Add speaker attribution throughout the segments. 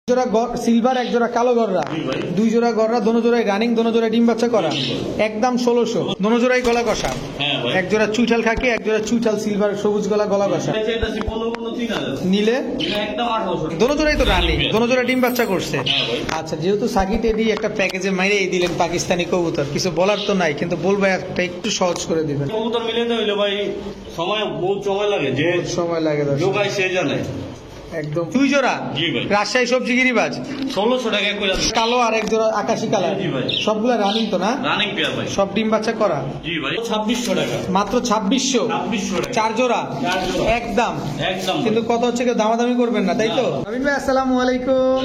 Speaker 1: জোড়া সিলভার, এক জোড়া কালো গররা, দুই জোড়া গররা, দোনো জোড়াই রানিং, দোনো জোড়াই ডিম বাচ্চা করা, একদম 1600। দোনো জোড়াই গলা কষা, এক জোড়া চুইঠাল খাকি, এক জোড়া চুইঠাল সিলভার সবুজ গলা গলা কষা নিলে দোনো জোড়াই তো রানিং, দোনো জোড়া ডিম বাচ্চা করছে। আচ্ছা, যেহেতু সাকি টেডি একটা প্যাকেজে মাইরে দিলেন পাকিস্তানি কবুতর, কিছু বলার তো নাই, কিন্তু বলবো একটা একটু সহজ করে দিবেন।
Speaker 2: কবুতর মিলাতে হইলে ভাই বহুত সময় লাগে, যে
Speaker 1: সময় লাগে
Speaker 2: লোকাই সে জানে।
Speaker 1: একদম দুই জোড়া রাজশাহী সবজি গিরিবাজ
Speaker 2: 1600 টাকা
Speaker 1: কালো আর এক জোড়া আকাশি কালার, সবগুলা রানিং তো না?
Speaker 2: রানিং পেয়ার ভাই,
Speaker 1: সব ডিম বাচ্চা করা।
Speaker 2: জি ভাই 2600 টাকা,
Speaker 1: মাত্র 2600 চার জোড়া একদম। কিন্তু কত হচ্ছে, কেউ দামাদামি করবেন না, তাই তো? নবীন ভাই আসসালামু আলাইকুম,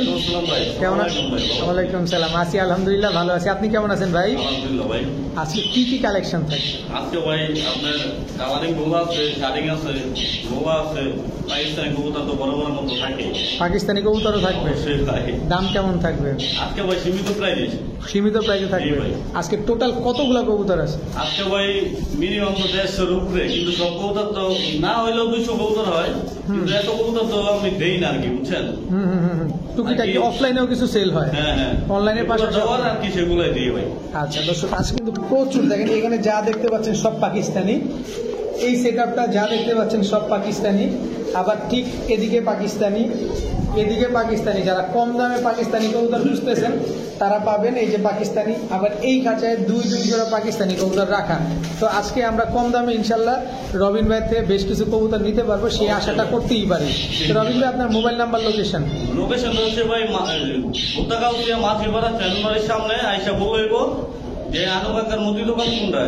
Speaker 1: কেমন আছেন? ওয়ালাইকুম সালাম, আছি আলহামদুলিল্লাহ ভালো আছি। আপনি কেমন আছেন ভাই?
Speaker 2: আলহামদুলিল্লাহ ভাই।
Speaker 1: আজকে কি কি কালেকশন থাকে
Speaker 2: আজকে ভাই? আপনার কালারিং গোবা আছে, শাড়িং আছে, গোবা আছে, পাকিস্তানি কবুতর তো বড় বড় মতো থাকে,
Speaker 1: পাকিস্তানি কবুতরও থাকবে। দাম কেমন থাকবে?
Speaker 2: আজকে ভাই সীমিত প্রাইস,
Speaker 1: সীমিত প্রাইসে থাকবে। আজকে টোটাল কতগুলা কবুতর আছে?
Speaker 2: আজকে ভাই মিনিমাম তো 150 উপরে, কিন্তু সব কবুতর তো না হইলেও 200 কবুতর হয়, কিন্তু এত কবুতর তো আমি দেই না আর কি, বুঝছেন?
Speaker 1: টুকিটাকি অফলাইনেও কিছু সেল হয়,
Speaker 2: হ্যাঁ
Speaker 1: অনলাইনের পাশাপাশি
Speaker 2: আর কি সেগুলাই দিই ভাই।
Speaker 1: আচ্ছা দর্শক, আজ কিন্তু প্রচুর দেখেন, এখানে যা দেখতে পাচ্ছেন সব পাকিস্তানি, এই সেট আপটা যা দেখতে পাচ্ছেন সব পাকিস্তানি, আবার ঠিক এদিকে পাকিস্তানি, এদিকে পাকিস্তানি। যারা কম দামে পাকিস্তানি কবুতর খুঁজতেছেন তারা পাবেন এই যে পাকিস্তানি, আবার এই খাঁচায় দুই জোড়া পাকিস্তানি কবুতর রাখা। তো আজকে আমরা কম দামে ইনশাল্লাহ রবিন ভাই থেকে বেশ কিছু কবুতর নিতে পারবো, সেই আশাটা করতেই পারি। তো রবিন ভাই, আপনার মোবাইল নাম্বার, লোকেশন
Speaker 2: হচ্ছে ভাই ভোক্তাগাঁওয়া মাঝিপাড়া চ্যানেলের সামনে আইসা বলব যে আনুকাকার মুদি দোকান কোনটা,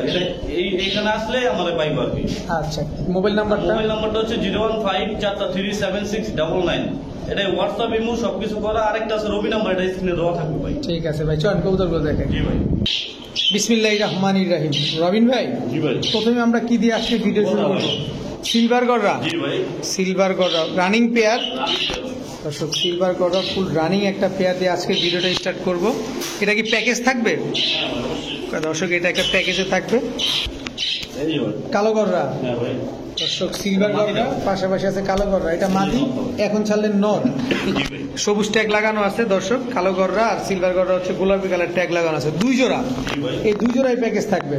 Speaker 2: এইখানে আসলে আমাদের পাইব আর কি।
Speaker 1: আচ্ছা, মোবাইল নাম্বারটা
Speaker 2: হচ্ছে 015433699। এটা হোয়াটসঅ্যাপ, ইমো সবকিছু করা। আরেকটা আছে রবি নাম্বার, এটা স্ক্রিনে দেওয়া থাকবে ভাই।
Speaker 1: ঠিক আছে ভাই, চল কবুতরগুলো দেখেন।
Speaker 2: জি ভাই।
Speaker 1: বিসমিল্লাহির রহমানির রহিম। রবিন ভাই,
Speaker 2: জি ভাই,
Speaker 1: প্রথমে আমরা কি দিয়ে আজকে ভিডিও শুরু করব? সিলভার গররা।
Speaker 2: জি ভাই,
Speaker 1: সিলভার গররা রানিং পেয়ার। দর্শক, সিলভার গররা ফুল রানিং একটা পেয়ার দিয়ে আজকে ভিডিওটা স্টার্ট করব। এটা কি প্যাকেজ থাকবে? দর্শক, এটা একটা প্যাকেজে থাকবে। কালো গররা, দর্শক সিলভার গররা, পাশাপাশি আছে কালো গররা। এটা মাদি, এখন ছাড়লেন নর, সবুজ ট্যাগ লাগানো আছে। দর্শক, কালো গররা আর সিলভার গররা হচ্ছে গোলাপি কালার ট্যাগ লাগানো আছে, দুই জোড়া। এই দুই জোড়াই প্যাকেজ থাকবে।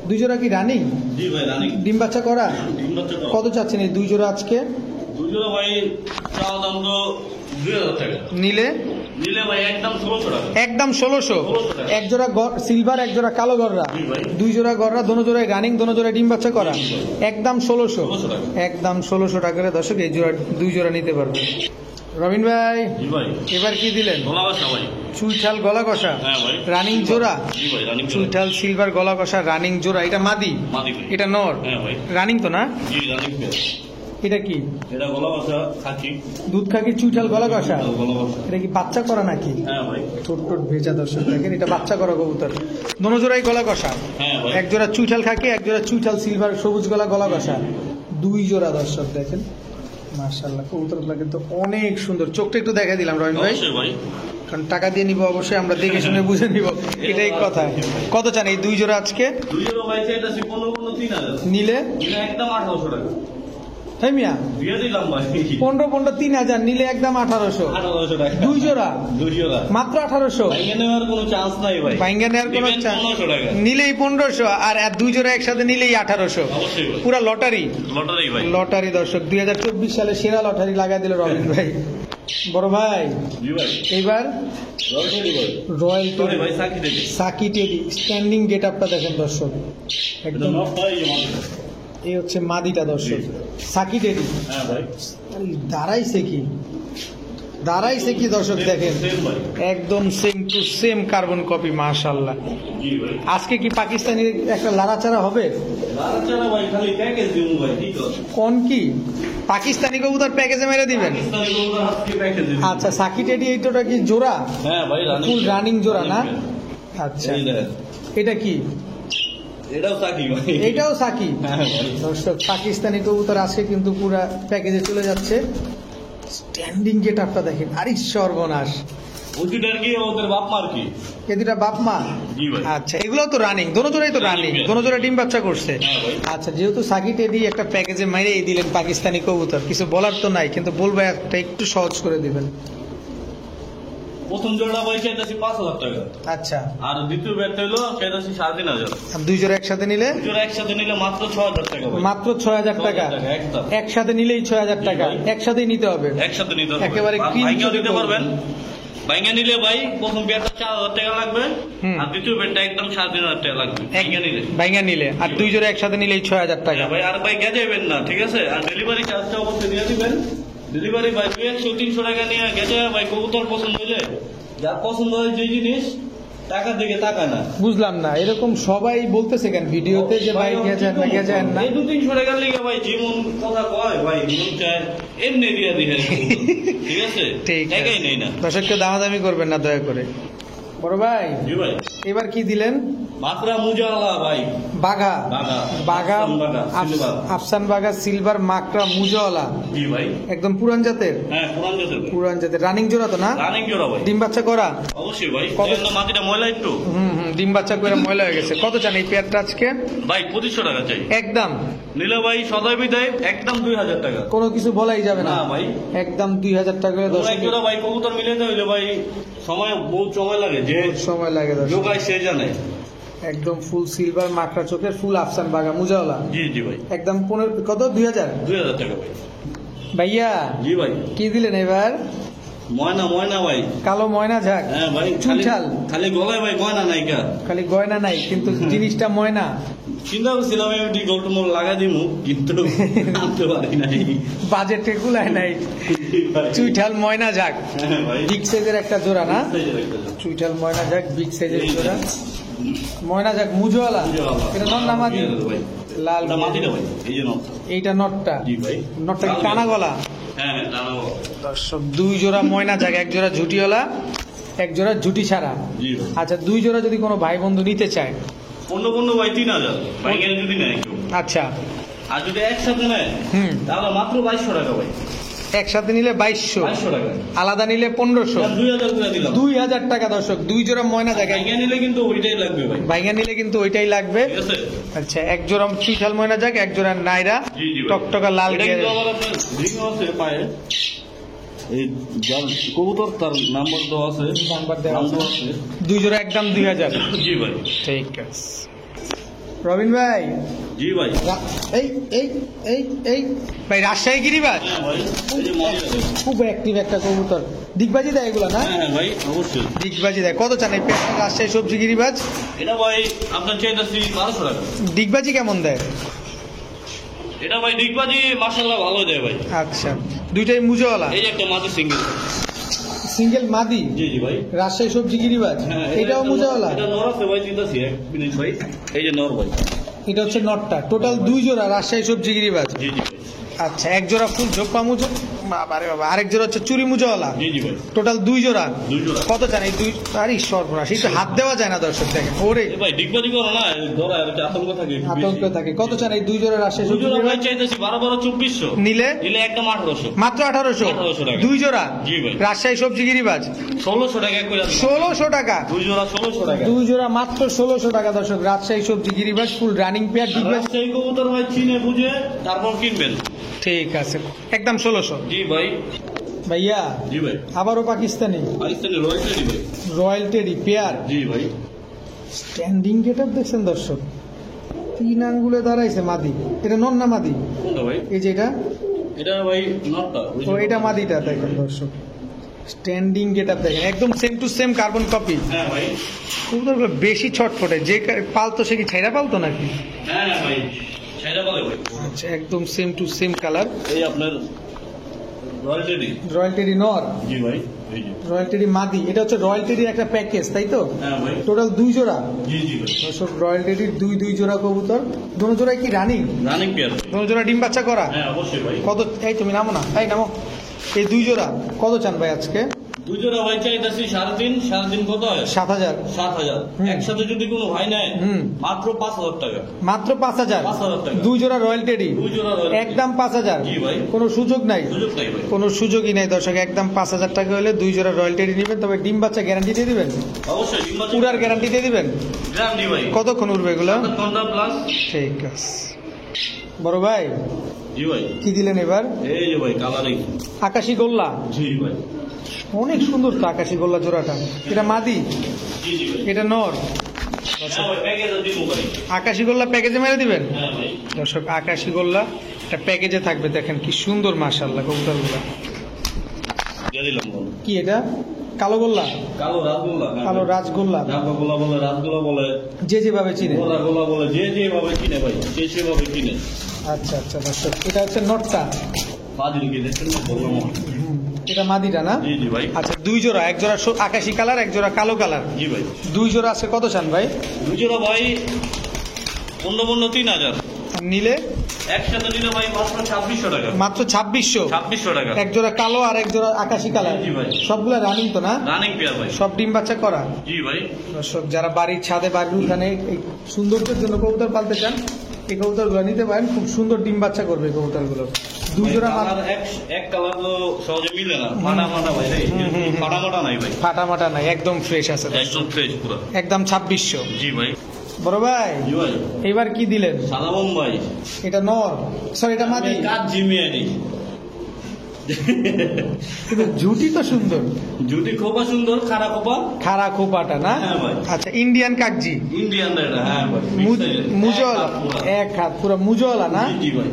Speaker 1: দুই জোড়া কি রানিং?
Speaker 2: জি ভাই, রানিং।
Speaker 1: ডিম বাচ্চা করা? কত চাচ্ছেন এই দুই জোড়া আজকে?
Speaker 2: দুই জোড়া ভাই চাওয়া দাম তো 2000 টাকা।
Speaker 1: নিলে
Speaker 2: ভাই একদম 1600 টাকা।
Speaker 1: একদম 1600। এক জোড়া সিলভার, এক জোড়া কালো গররা, দুই জোড়া গররা, দোনো জোড়াই রানিং, দোনো জোড়াই ডিম বাচ্চা করা, একদম 1600। একদম 1600 টাকা করে দর্শক এই জোড়া, দুই জোড়া নিতে পারবে। রবিন ভাই, এবার কি দিলেন? চুইঠাল গলা কষা রানিং জোড়া, চুইঠাল সিলভার গলা কষা রানিং জোড়া। এটা মাদি, এটা নর, রানিং তো না? এটা কি?
Speaker 2: এটা গলা কষা খাকি,
Speaker 1: দুধ খাকি চুইঠাল গলা কষা। এটা কি বাচ্চা করা নাকি? ছোট ছোট ভেজা। দর্শক দেখেন, এটা বাচ্চা করা কবুতর, দোনো জোড়াই গলা কষা। এক জোড়া চুইঠাল খাকি, এক জোড়া চুইঠাল সিলভার সবুজ গলা গলা কষা, দুই জোড়া। দর্শক দেখেন, মাশাআল্লাহ কবুতরগুলো কিন্তু অনেক সুন্দর। চোখটা একটু দেখা দিলাম রবিন ভাই, কারণ টাকা দিয়ে নিব, অবশ্যই আমরা দেখে শুনে বুঝে নিব, এটাই কথা। কত চান এই দুই জোড়া আজকে? নিলে
Speaker 2: একদম 1800 টাকা।
Speaker 1: হ্যাঁ মিয়া, 15 3000 নিলে একদম 1800 টাকা। দুই জোড়া মাত্র 1800। ভাঙ্গা নেওয়ার কোনো চান্স? নিলেই 1500, আর দুই জোড়া একসাথে নিলেই 1800। পুরা লটারি। লটারি দর্শক, 2024 সালে সেরা লটারি লাগাই দিল রবিন ভাই। বড় ভাই, এইবার রয়্যাল সাকি টেডি স্ট্যান্ডিং গেট আপটা দেখেন দর্শক, একদম। এই হচ্ছে মাদিটা দর্শক, সাকি টেডি। দাঁড়াইছে কি দর্শক দেখেন, একদম same to same carbon copy, মাশাআল্লাহ। আজকে কি পাকিস্তানি একটা লাড়াচাড়া হবে? কোন কি পাকিস্তানি কবুতর প্যাকেজে মেরে দিবেন? আচ্ছা, সাকি টেডি এইটা কি জোড়া? ফুল রানিং জোড়া না? আচ্ছা, এটা কি? এটাও সাকি। দর্শক, পাকিস্তানি কবুতর আজকে কিন্তু পুরা প্যাকেজে চলে যাচ্ছে। স্ট্যান্ডিং গেট আপটা দেখেন, আরে সর্বনাশ। এদিটা বাপ মা। আচ্ছা, এগুলো তো রানিং, দোনো জোড়াই তো রানিং, দোনো জোড়া ডিম বাচ্চা করছে। আচ্ছা, যেহেতু সাকি টেডি একটা প্যাকেজে মাইরে দিলেন পাকিস্তানি কবুতর, কিছু বলার তো নাই, কিন্তু বলবো একটা একটু সহজ করে দিবেন।
Speaker 2: প্রথম জোড়া ভাই চাইতেছি 5,000 টাকা।
Speaker 1: আচ্ছা,
Speaker 2: আর দ্বিতীয় ব্যাটটা হলো চাইতেছি 3,500।
Speaker 1: আর দুই জোড়া একসাথে নিলে?
Speaker 2: জোড়া একসাথে নিলে মাত্র 6,000 টাকা ভাই।
Speaker 1: মাত্র 6,000 টাকা
Speaker 2: একদম।
Speaker 1: একসাথে নিলেই 6,000 টাকা,
Speaker 2: জি ভাই।
Speaker 1: একসাথেই নিতে হবে।
Speaker 2: একসাথে নিতে হবে,
Speaker 1: একেবারে
Speaker 2: আর
Speaker 1: clean
Speaker 2: ভাইঙ্গাও
Speaker 1: চোখে
Speaker 2: দিতে
Speaker 1: করবেন।
Speaker 2: পারবেন। ভাইঙ্গা নিলে ভাই প্রথম ব্যাটটা 4,000 টাকা লাগবে,
Speaker 1: হুম।
Speaker 2: আর দ্বিতীয় ব্যাটটা একদম 3,500 টাকা লাগবে ভাইঙ্গা নিলে।
Speaker 1: ভাইঙ্গা নিলে, আর দুই জোড়া একসাথে নিলেই 6,000 টাকা।
Speaker 2: ভাই আর ভাই গেজাইবেন না, ঠিক আছে? আর ডেলিভারি চার্জটা অবশ্যই দিয়ে দিবেন। ডেলিভারি ভাই 200-300 টাকা নিয়ে গেছে ভাই। কবুতর পছন্দ হইলে, যার পছন্দ হয় যে জিনিস, টাকার দিকে তাকায় না।
Speaker 1: বুঝলাম না, এরকম সবাই বলতেছে কেন ভিডিওতে যে ভাই গেছেন না গেছেন না?
Speaker 2: এই 200-300 টাকার লিগে ভাই যেমন কথা কয় ভাই, মন চায় এমনি দিয়ে দিয়ে ঠিক আছে?
Speaker 1: ঠিক
Speaker 2: টাকাই নেই না।
Speaker 1: দর্শককে দামাদামি করবেন না দয়া করে। বড় ভাই,
Speaker 2: জি ভাই।
Speaker 1: এবার কি দিলেন?
Speaker 2: মাত্রা মুজালা ভাই।
Speaker 1: বাঘা, বাঘা,
Speaker 2: সিলভার।
Speaker 1: আফসান বাঘা সিলভার মাকড়া মুজাওয়ালা।
Speaker 2: জি ভাই।
Speaker 1: একদম পুরান জাতের?
Speaker 2: হ্যাঁ, পুরান জাতের।
Speaker 1: পুরান জাতের, রানিং জোড়া তো না?
Speaker 2: রানিং জোড়া ভাই।
Speaker 1: ডিম বাচ্চা করা?
Speaker 2: অবশ্যই ভাই।
Speaker 1: কত?
Speaker 2: এই জন্য মাটিটা ময়লা একটু।
Speaker 1: ডিম বাচ্চা করে ময়লা হয়ে গেছে। কত চান এই পেয়ারটা আজকে?
Speaker 2: ভাই 2,500 টাকা চাই
Speaker 1: একদম
Speaker 2: নিলে ভাই, সদয় বিদায় একদম 2,000 টাকা।
Speaker 1: কোনো কিছু বলাই যাবে না
Speaker 2: না ভাই।
Speaker 1: একদম 2,000 টাকা করে।
Speaker 2: তোমরা একজোড়া ভাই কবুতর মিলাইতে হইলে ভাই সময় বহুত সময় লাগে, যে
Speaker 1: সময় লাগে দর্শক।
Speaker 2: লোক আয় সে জানে।
Speaker 1: একদম ফুল সিলভার মাকড়া চোখের, ফুল আফসান বাঘা মুজাওয়ালা।
Speaker 2: জি জি ভাই।
Speaker 1: একদম 15 কত? 2,000
Speaker 2: টাকা ভাই।
Speaker 1: ভাইয়া
Speaker 2: জি ভাই।
Speaker 1: কি দিলেন এবার?
Speaker 2: ময়না ময়না ভাই।
Speaker 1: কালো ময়না ঝাক।
Speaker 2: হ্যাঁ ভাই।
Speaker 1: চুলছাল।
Speaker 2: খালি গলায় ভাই ময়না নাইকা।
Speaker 1: খালি গয়না নাই কিন্তু জিনিসটা ময়না।
Speaker 2: চিন্তা করছিলাম এমনি গোল্ড মোল লাগা দিমু, কিন্তু আনতে পারি নাই।
Speaker 1: বাজেটে কুলায় নাই। চুইঠাল ময়না ঝাক,
Speaker 2: হ্যাঁ ভাই।
Speaker 1: বিগ সাইজের একটা জোড়া না?
Speaker 2: এই যে একটা জোড়া।
Speaker 1: চুইঠাল ময়না ঝাক বিগ সাইজের জোড়া। ময়না ঝাক মুজওয়ালা। এটা নর না মাদি?
Speaker 2: ভাই।
Speaker 1: লাল
Speaker 2: এটা মাটিটা ভাই, এই যে নট।
Speaker 1: এইটা নটটা।
Speaker 2: জি ভাই।
Speaker 1: নটটা কি টানা গলা?
Speaker 2: হ্যাঁ হ্যাঁ, টানা গলা।
Speaker 1: দর্শক, দুই জোড়া ময়না ঝাক, এক জোড়া ঝুটিওয়ালা, এক জোড়া ঝুটি ছাড়া।
Speaker 2: জি ভাই।
Speaker 1: আচ্ছা, দুই জোড়া যদি কোনো ভাই বন্ধু নিতে চায়?
Speaker 2: অন্য ভাই 3,000 ভাইঙ্গা যদি নেয় কেউ।
Speaker 1: আচ্ছা,
Speaker 2: আর যদি একসাথে নেয় তাহলে মাত্র 2,200 টাকা ভাই।
Speaker 1: একসাথে নিলে 2,200,
Speaker 2: 2,200 টাকা।
Speaker 1: আলাদা নিলে 1,500,
Speaker 2: 2,000 করে দিলাম।
Speaker 1: 2,000 টাকা দর্শক। দুই জোড়া ময়না ঝাক,
Speaker 2: ভাইঙ্গা নিলে কিন্তু ওইটাই লাগবে ভাই।
Speaker 1: ভাইঙ্গা নিলে কিন্তু ওইটাই লাগবে।
Speaker 2: ঠিক আছে?
Speaker 1: আচ্ছা, এক জোড়া চুইঠাল ময়না ঝাক, এক জোড়া নাইরা
Speaker 2: জি জি ভাই।
Speaker 1: টকটকা লাল
Speaker 2: এটা
Speaker 1: গিয়ারের।
Speaker 2: কিন্তু আবার আপনার রিং আছে পায়ে। এই যার কবুতর তার নাম্বার দেওয়া আছে।
Speaker 1: নাম্বার দেওয়া আছে।
Speaker 2: নাম আছে।
Speaker 1: দুই জোড়া একদম 2,000।
Speaker 2: জি ভাই।
Speaker 1: ঠিক আছে রবিন ভাই।
Speaker 2: জি ভাই।
Speaker 1: এই এই এই এই ভাই, রাজশাহী গিরিবাজ
Speaker 2: হ্যাঁ ভাই। এই যে মডেল আছে।
Speaker 1: খুব অ্যাক্টিভ একটা কবুতর। দিগবাজি দেয় এগুলা না?
Speaker 2: হ্যাঁ ভাই, অবশ্যই।
Speaker 1: দিগবাজি দেয়। কত চান এই পেয়ারটা? রাজশাহী সবজি গিরিবাজ।
Speaker 2: এটা ভাই আপনার চাইতেছি 1,200 টাকা।
Speaker 1: দিগবাজি কেমন দেয়?
Speaker 2: এটা ভাই ডিগবাজি মাশাআল্লাহ ভালো দেয় ভাই।
Speaker 1: আচ্ছা, দুইটাই মুজওয়ালা।
Speaker 2: এই যে একটা মাঝে সিঙ্গেল।
Speaker 1: সিঙ্গেল মাদি।
Speaker 2: জি জি ভাই।
Speaker 1: রাজশাহী সবজি গিরিবাজ।
Speaker 2: হ্যাঁ,
Speaker 1: এটাও মুজওয়ালা।
Speaker 2: এটা নর আছে ভাই, চিন্তাছি 1 মিনিট ভাই। এই যে নর ভাই।
Speaker 1: এটা হচ্ছে নটটা। টোটাল দুই জোড়া রাজশাহী সবজি গিরিবাজ।
Speaker 2: জি জি ভাই।
Speaker 1: আচ্ছা, এক জোড়া ফুল ঝোপা মুজো, বাবারে বাবা, আরেক জোড়া হচ্ছে চুরি মুজওয়ালা।
Speaker 2: জি জি ভাই।
Speaker 1: টোটাল দুই জোড়া।
Speaker 2: দুই জোড়া।
Speaker 1: কত চান এই দুই? আরে সর্বনাশ, একটু হাত দেওয়া যায় না দর্শক, দেখেন ওরে
Speaker 2: এ ভাই ডিগবাজি করো না, ধরা আর কি আতঙ্ক থাকে একটু বেশি।
Speaker 1: আতঙ্ক থাকে। কত চান এই দুই জোড়া রাজশাহী
Speaker 2: দুই
Speaker 1: সবজি
Speaker 2: জোড়া ভাই
Speaker 1: গিরিবাজ?
Speaker 2: চাইতেছি 12-2400।
Speaker 1: নিলে
Speaker 2: নিলে একদম 1800।
Speaker 1: মাত্র 1800।
Speaker 2: 1800 টাকা।
Speaker 1: দুই জোড়া।
Speaker 2: জি ভাই।
Speaker 1: রাজশাহী সবজি গিরিবাজ
Speaker 2: 1600 টাকা করে দিলাম।
Speaker 1: 1600 টাকা।
Speaker 2: দুই জোড়া 1600 টাকা।
Speaker 1: দুই জোড়া মাত্র 1600 টাকা দর্শক। রাজশাহী সবজি গিরিবাজ ফুল রানিং পেয়ার দিগবাজ।
Speaker 2: সেই কবুতর ভাই চিনে বুঝে তারপর কিনবেন।
Speaker 1: ঠিক আছে, একদম 1600।
Speaker 2: জি ভাই।
Speaker 1: ভাইয়া
Speaker 2: জি ভাই।
Speaker 1: আবারও পাকিস্তানি
Speaker 2: পাকিস্তানি রয়্যাল টেডি ভাই।
Speaker 1: Royal teddy pair.
Speaker 2: জি ভাই।
Speaker 1: স্ট্যান্ডিং গেটআপ দেখছেন দর্শক, 3 আঙ্গুলে দাঁড়াইছে মাদি। এটা নন না মাদি?
Speaker 2: কোনটা ভাই?
Speaker 1: এই যে এটা,
Speaker 2: এটা ভাই নটটা।
Speaker 1: তো এটা মাদিটা দেখেন দর্শক। স্ট্যান্ডিং গেটআপ দেখেন, একদম same to same carbon copy.
Speaker 2: হ্যাঁ ভাই।
Speaker 1: কবুতরগুলো বেশি ছটফটে, যে পালতো সে কি ছাইরা পালতো নাকি?
Speaker 2: হ্যাঁ ভাই। সেটা বলে ভাই।
Speaker 1: আচ্ছা, একদম সেম টু সেম কালার।
Speaker 2: এই আপনার রয়্যাল টেডি।
Speaker 1: রয়্যাল টেডি নর,
Speaker 2: জি ভাই। এই যে।
Speaker 1: রয়্যাল টেডি মাদি। এটা হচ্ছে রয়্যাল টেডির একটা প্যাকেজ, তাই তো?
Speaker 2: হ্যাঁ ভাই।
Speaker 1: টোটাল দুই জোড়া।
Speaker 2: জি জি ভাই।
Speaker 1: দর্শক, রয়্যাল টেডির দুই জোড়া কবুতর। দোনো জোড়ায় কি রানিং?
Speaker 2: Running pair.
Speaker 1: দোনো জোড়া ডিম বাচ্চা করা?
Speaker 2: হ্যাঁ অবশ্যই ভাই।
Speaker 1: কত? এই তুমি নামো না, এই নামো। এই দুই জোড়া কত চান ভাই আজকে?
Speaker 2: দুই জোড়া ভাই চাইতেছি 3.5 কত হয়?
Speaker 1: 7,000।
Speaker 2: 7,000। একসাথে যদি কোনো ভাই নেয় মাত্র 5,000 টাকা।
Speaker 1: মাত্র 5,000।
Speaker 2: 5,000 টাকা।
Speaker 1: দুই জোড়া রয়্যাল টেডি
Speaker 2: দুই জোড়া রয়্যাল টেডি।
Speaker 1: একদম 5,000।
Speaker 2: জি ভাই।
Speaker 1: কোনো সুযোগ নাই?
Speaker 2: সুযোগ নাই ভাই।
Speaker 1: কোনো সুযোগই নাই দর্শক, একদম 5,000 টাকা হলে দুই জোড়া রয়্যাল টেডি নেবেন। তবে ডিম বাচ্চা গ্যারান্টি দিয়ে দিবেন?
Speaker 2: অবশ্যই ডিম বাচ্চা
Speaker 1: পুরার গ্যারান্টি দিয়ে দিবেন?
Speaker 2: গ্যারান্টি ভাই।
Speaker 1: কতক্ষণ উঠবে এগুলো?
Speaker 2: ঘন্টা প্লাস।
Speaker 1: ঠিক আছে বড় ভাই,
Speaker 2: জি ভাই।
Speaker 1: কি দিলেন এবার?
Speaker 2: এই যে ভাই কালারিং
Speaker 1: আকাশি গোল্লা।
Speaker 2: জি ভাই।
Speaker 1: অনেক সুন্দর তো আকাশি গোল্লা জোড়াটা। এটা মাদি,
Speaker 2: জি জি ভাই।
Speaker 1: এটা নর।
Speaker 2: হ্যাঁ ভাই, প্যাকেজে দিব ভাই।
Speaker 1: আকাশি গোল্লা প্যাকেজে মেরে দিবেন
Speaker 2: হ্যাঁ ভাই।
Speaker 1: দর্শক, আকাশি গোল্লা একটা প্যাকেজে থাকবে। দেখেন কি সুন্দর মাশাআল্লাহ কবুতরগুলো।
Speaker 2: দিয়ে দিলাম বলো।
Speaker 1: কি এটা? কালো গোল্লা,
Speaker 2: কালো রাসগোল্লা।
Speaker 1: কালো রাজগোল্লা,
Speaker 2: রাসগোল্লা বলে, রাসগোল্লা বলে,
Speaker 1: যে যেভাবে চিনে।
Speaker 2: গোলা গোলা বলে, যে যেভাবে কিনে ভাই, সে সেভাবে কিনে।
Speaker 1: আচ্ছা আচ্ছা দর্শক, এটা হচ্ছে নটটা।
Speaker 2: ফাজিল কি দেখছেন না, বললাম।
Speaker 1: এটা মাদিটা না?
Speaker 2: জি জি ভাই।
Speaker 1: আচ্ছা, দুই জোড়া, এক জোড়া আকাশি কালার, এক জোড়া কালো কালার।
Speaker 2: জি ভাই।
Speaker 1: দুই জোড়া আছে, কত চান ভাই?
Speaker 2: দুজোড়া ভাই 15 3000।
Speaker 1: আর নিলে
Speaker 2: একসাথে নিলে ভাই মাত্র 2600 টাকা।
Speaker 1: মাত্র 2600।
Speaker 2: 2600 টাকা।
Speaker 1: এক জোড়া কালো আর এক জোড়া আকাশি কালার।
Speaker 2: জি ভাই।
Speaker 1: সবগুলা রানিং তো না?
Speaker 2: রানিং পেয়ার ভাই।
Speaker 1: সব ডিম বাচ্চা করা।
Speaker 2: জি ভাই।
Speaker 1: দর্শক, যারা বাড়ির ছাদে বাড়ির উঠানে এই সৌন্দর্যের জন্য কবুতর পালতে চান, এই কবুতরগুলো নিতে পারেন। খুব সুন্দর ডিম বাচ্চা করবে এই কবুতরগুলো। দুই জোড়া
Speaker 2: কালার এক কালার তো সহজে মিলে না, ফাটা ফাটা ভাই রে। ফাটা মাটা নাই ভাই,
Speaker 1: ফাটা মাটা নাই, একদম ফ্রেশ আছে।
Speaker 2: একদম ফ্রেশ পুরো,
Speaker 1: একদম 2600।
Speaker 2: জি ভাই।
Speaker 1: বড় ভাই,
Speaker 2: জি ভাই।
Speaker 1: এবার কি দিলেন?
Speaker 2: সাদা ভাই।
Speaker 1: এটা নর, সরি এটা মাদি।
Speaker 2: কাজ জিমিয়ে নি,
Speaker 1: কিন্তু ঝুটি তো সুন্দর।
Speaker 2: জুটি খোপা সুন্দর, খারাপ খোপা।
Speaker 1: খাড়া খোপাটা না?
Speaker 2: হ্যাঁ ভাই।
Speaker 1: আচ্ছা, ইন্ডিয়ান কাকজি,
Speaker 2: ইন্ডিয়ান এটা। হ্যাঁ ভাই।
Speaker 1: মুজওয়ালা, এক হাত পুরো মুজওয়ালা না?
Speaker 2: জি ভাই।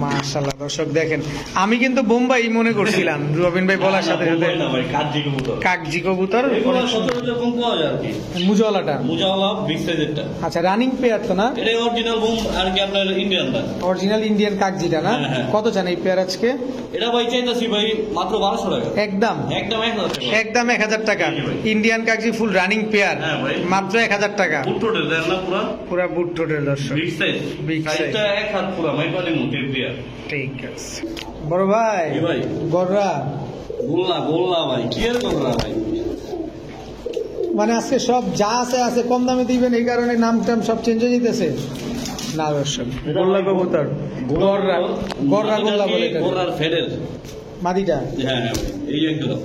Speaker 1: মাশাআল্লাহ দর্শক, দেখেন আমি কিন্তু বোম্বাই মনে করছিলাম রবিন ভাই বলার সাথে সাথে।
Speaker 2: না ভাই, কাজি কবুতর।
Speaker 1: কাকজি কবুতর,
Speaker 2: এগুলো সচরাচর কম পাওয়া যায় আর কি।
Speaker 1: মুজওয়ালাটা।
Speaker 2: মুজাওয়ালা বিগ সাইজেরটা।
Speaker 1: আচ্ছা, রানিং পেয়ার তো না?
Speaker 2: এটা অরিজিনাল বোম আর কি আপনার ইন্ডিয়ানটা।
Speaker 1: অরিজিনাল ইন্ডিয়ান কাকজিটা না?
Speaker 2: হ্যাঁ, হ্যাঁ।
Speaker 1: কত চান এই পেয়ার আজকে?
Speaker 2: এটা ভাই চাইতাছি ভাই মাত্র 1200 টাকা।
Speaker 1: একদম
Speaker 2: একদম 1000 টাকা।
Speaker 1: একদম 1000 টাকা।
Speaker 2: জি ভাই।
Speaker 1: ইন্ডিয়ান কাকজি ফুল রানিং পেয়ার,
Speaker 2: হ্যাঁ ভাই।
Speaker 1: মাত্র 1000 টাকা।
Speaker 2: বুটটোটের দেন না পুরা।
Speaker 1: পুরা বুট টোটেল দর্শক।
Speaker 2: Big size.
Speaker 1: Big size।
Speaker 2: সাইজটা এক হাত পুরা মাইপালি মুটের দিয়া।
Speaker 1: ঠিক আছে বড় ভাই।
Speaker 2: জি ভাই।
Speaker 1: গররা
Speaker 2: গোল্লা গোল্লা ভাই, কি এর গোল্লা ভাই।
Speaker 1: মানে আজকে সব যা আছে আছে কম দামে দিবেন, এই কারণে নাম টাম সব চেঞ্জ হয়ে যেতেছে না দর্শক। গোল্লা কবুতর, গররা, গররা গোল্লা বলে এটা।
Speaker 2: গোল্লার ফেডের
Speaker 1: মাদিটা।
Speaker 2: হ্যাঁ হ্যাঁ ভাই। এই একদম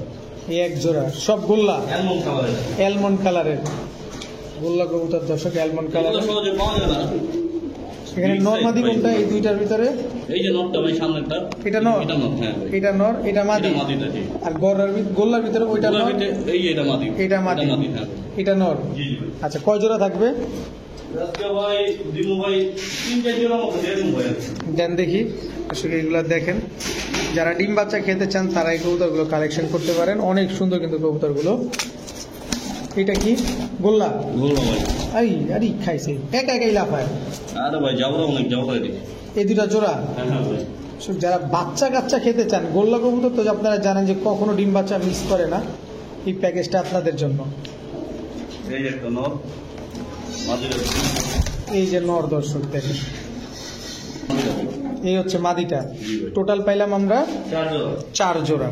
Speaker 1: এই এক জোড়া সব গোল্লা,
Speaker 2: এমন কালারের।
Speaker 1: অ্যালমন্ড কালারের গোল্লা কবুতর দর্শক, অ্যালমন্ড
Speaker 2: এগুলো
Speaker 1: কালারের।
Speaker 2: সহজে পাওয়া যায় না।
Speaker 1: এখানে নর মাদি কোনটা এই দুইটার ভিতরে?
Speaker 2: এই যে নটটা ভাই সামনেরটা।
Speaker 1: এটা নর?
Speaker 2: এটা নট, হ্যাঁ ভাই।
Speaker 1: এটা নর, এটা মাদি।
Speaker 2: এটা মাদিটা জি।
Speaker 1: আর গররার গোল্লার ভিতরে ওইটা
Speaker 2: গোল্লার
Speaker 1: নর,
Speaker 2: ভিতরে এই যে এটা মাদি।
Speaker 1: এটা মাদি,
Speaker 2: হ্যাঁ।
Speaker 1: এটা নর।
Speaker 2: জি জি ভাই।
Speaker 1: আচ্ছা, কয় জোড়া থাকবে?
Speaker 2: আজকে ভাই দিমু ভাই 3-4 জোড়া মতো দিয়ে দিমু ভাই।
Speaker 1: দেন দেখি। আসলে এগুলো দেখেন, যারা ডিম বাচ্চা খেতে চান তারা এই কবুতরগুলো কালেকশন করতে পারেন। অনেক সুন্দর কিন্তু কবুতরগুলো। এটা কি? গোল্লা?
Speaker 2: গোল্লা ভাই।
Speaker 1: আরে খাইছে একা একাই লাফায়।
Speaker 2: আরে ভাই যাবো অনেক যাবো রে।
Speaker 1: এই দুটা জোড়া।
Speaker 2: হ্যাঁ হ্যাঁ ভাই।
Speaker 1: যারা বাচ্চা কাচ্চা খেতে চান, গোল্লা কবুতর তো আপনারা জানেন যে কখনো ডিম বাচ্চা মিস করে না। এই প্যাকেজটা আপনাদের জন্য।
Speaker 2: এই একটা নর মাদিটা।
Speaker 1: এই যে নর দর্শক দেখেন, এই হচ্ছে মাদিটা।
Speaker 2: জি ভাই।
Speaker 1: টোটাল পাইলাম আমরা
Speaker 2: 4 জোড়া।
Speaker 1: 4 জোড়া।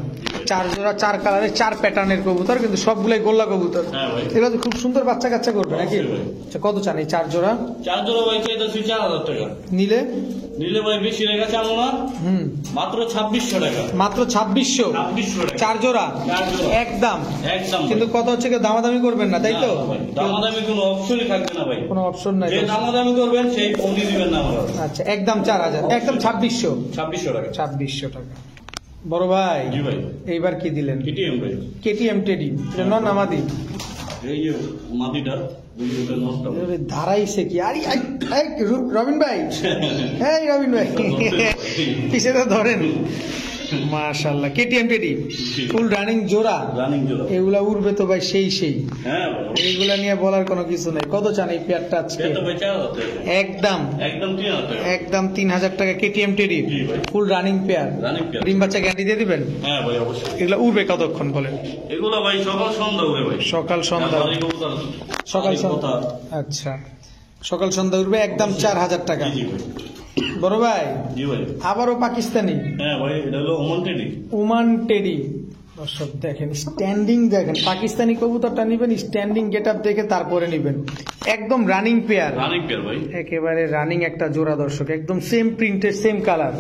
Speaker 1: 4 জোড়া 4 কালারের 4 প্যাটার্নের কবুতর, কিন্তু সবগুলাই গোল্লা কবুতর।
Speaker 2: হ্যাঁ ভাই।
Speaker 1: এগুলো তো খুব সুন্দর বাচ্চা কাচ্চা করবে নাকি?
Speaker 2: অবশ্যই ভাই।
Speaker 1: আচ্ছা, কত চান এই 4 জোড়া?
Speaker 2: 4 জোড়া ভাই চাইতেছি 4000 টাকা।
Speaker 1: নিলে?
Speaker 2: নিলে ভাই বেশি রেখা চাবো না, মাত্র 2600 টাকা।
Speaker 1: মাত্র 2600।
Speaker 2: 2600 টাকা।
Speaker 1: 4 জোড়া
Speaker 2: 4 জোড়া
Speaker 1: একদম।
Speaker 2: একদম।
Speaker 1: কিন্তু কত হচ্ছে কি, দামাদামি করবেন না তাই তো?
Speaker 2: না ভাই, দামাদামি কোনো অপশনই থাকবে না ভাই।
Speaker 1: কোনো অপশন নাই।
Speaker 2: যে দামাদামি করবেন সেই ফোন দিয়ে দিবেন না আমরা।
Speaker 1: আচ্ছা, একদম 4000, একদম 2600।
Speaker 2: 2600 টাকা।
Speaker 1: 2600 টাকা। বড় ভাই,
Speaker 2: জি ভাই।
Speaker 1: এইবার কি দিলেন?
Speaker 2: কেটিএম ভাই।
Speaker 1: কেটিএম টেডি, এটা নন নামাদি।
Speaker 2: এই যে মাদিটার দুইটা নষ্ট।
Speaker 1: ধারাইছে কি? আরে রবিন ভাই, হ্যাঁ রবিন ভাই, পিছে তো ধরেন। মাশাআল্লাহ, কেটিএম টেডি ফুল রানিং জোড়া।
Speaker 2: রানিং জোড়া।
Speaker 1: এগুলা উড়বে তো ভাই সেই সেই।
Speaker 2: হ্যাঁ ভাই।
Speaker 1: এইগুলা নিয়ে বলার কোনো কিছু নাই। কত চান এই পেয়ারটা আজকে?
Speaker 2: এটা ভাই 4000 টাকা।
Speaker 1: একদম
Speaker 2: একদম 3000 টাকা।
Speaker 1: একদম 3000 টাকা কেটিএম টেডি,
Speaker 2: জি ভাই।
Speaker 1: Full running pair.
Speaker 2: Running pair.
Speaker 1: ডিম বাচ্চা গ্যারান্টি দিয়ে দিবেন?
Speaker 2: হ্যাঁ ভাই অবশ্যই।
Speaker 1: এগুলা উড়বে কতক্ষণ বলেন?
Speaker 2: এগুলো ভাই সকাল সন্ধ্যা উঠে ভাই।
Speaker 1: সকাল সন্ধ্যা।
Speaker 2: বাড়ি কবুতর।
Speaker 1: সকাল
Speaker 2: বাড়ি
Speaker 1: সন্ধ্যা।
Speaker 2: কথা।
Speaker 1: আচ্ছা, সকাল সন্ধ্যা উঠবে একদম 4000 টাকা।
Speaker 2: জি ভাই।
Speaker 1: বড় ভাই,
Speaker 2: জি ভাই।
Speaker 1: আবারও পাকিস্তানি
Speaker 2: হ্যাঁ ভাই, এটা হলো ওমান টেডি।
Speaker 1: Oman teddy. দর্শক দেখেন, স্ট্যান্ডিং দেখেন। পাকিস্তানি কবুতরটা নিবেন স্ট্যান্ডিং গেট আপ দেখে, তারপরে নিবেন। একদম রানিং পেয়ার।
Speaker 2: রানিং পেয়ার ভাই।
Speaker 1: একেবারে রানিং একটা জোড়া দর্শক, একদম সেম প্রিন্টের সেম কালার।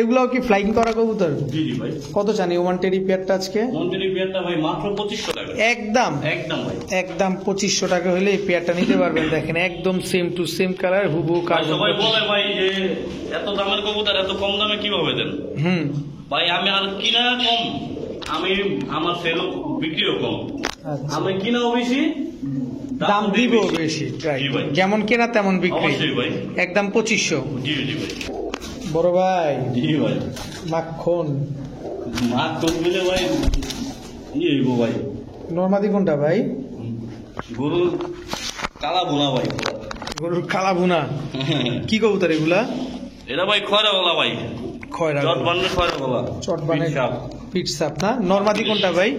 Speaker 1: এগুলাও কি ফ্লাইং করা কবুতর?
Speaker 2: জি জি ভাই।
Speaker 1: কত জানি ওমান টেডি পেয়ারটা আজকে?
Speaker 2: ওমান টেডি পেয়ারটা ভাই মাত্র 2500 টাকা।
Speaker 1: একদম
Speaker 2: একদম ভাই।
Speaker 1: একদম 2500 টাকা হলে এই পেয়ারটা নিতে পারবেন। দেখেন একদম সেম টু সেম কালার, হুবহু
Speaker 2: ভাই
Speaker 1: কার্বন।
Speaker 2: সবাই বলে ভাই যে এত দামের কবুতর এত কম দামে কিভাবে দেন?
Speaker 1: হুম।
Speaker 2: ভাই আমি আর কিনা কম, আমি আমার সেলও বিক্রিও কম,
Speaker 1: আচ্ছা।
Speaker 2: আমি কিনাও বেশি,
Speaker 1: দাম দিব বেশি,
Speaker 2: জি ভাই।
Speaker 1: যেমন কেনা তেমন বিক্রি,
Speaker 2: অবশ্যই ভাই।
Speaker 1: একদম 2500।
Speaker 2: জি জি ভাই।
Speaker 1: বড় ভাই
Speaker 2: জি ভাই।
Speaker 1: মাখন
Speaker 2: মাছ তো মিলে ভাই ইয়ে হইব ভাই।
Speaker 1: নরমাদি কোনটা ভাই?
Speaker 2: গরুর কালা বোনা ভাই।
Speaker 1: গরুর কালা ভুনা। কি কবুতর এগুলা?
Speaker 2: এটা ভাই খয়রা বলা ভাই,
Speaker 1: খয়রা
Speaker 2: চট বান্নে খয়রা বলা,
Speaker 1: চট বানে
Speaker 2: পিচ্ছাপ।
Speaker 1: পিট সাপ না? নরমাদি কোনটা ভাই?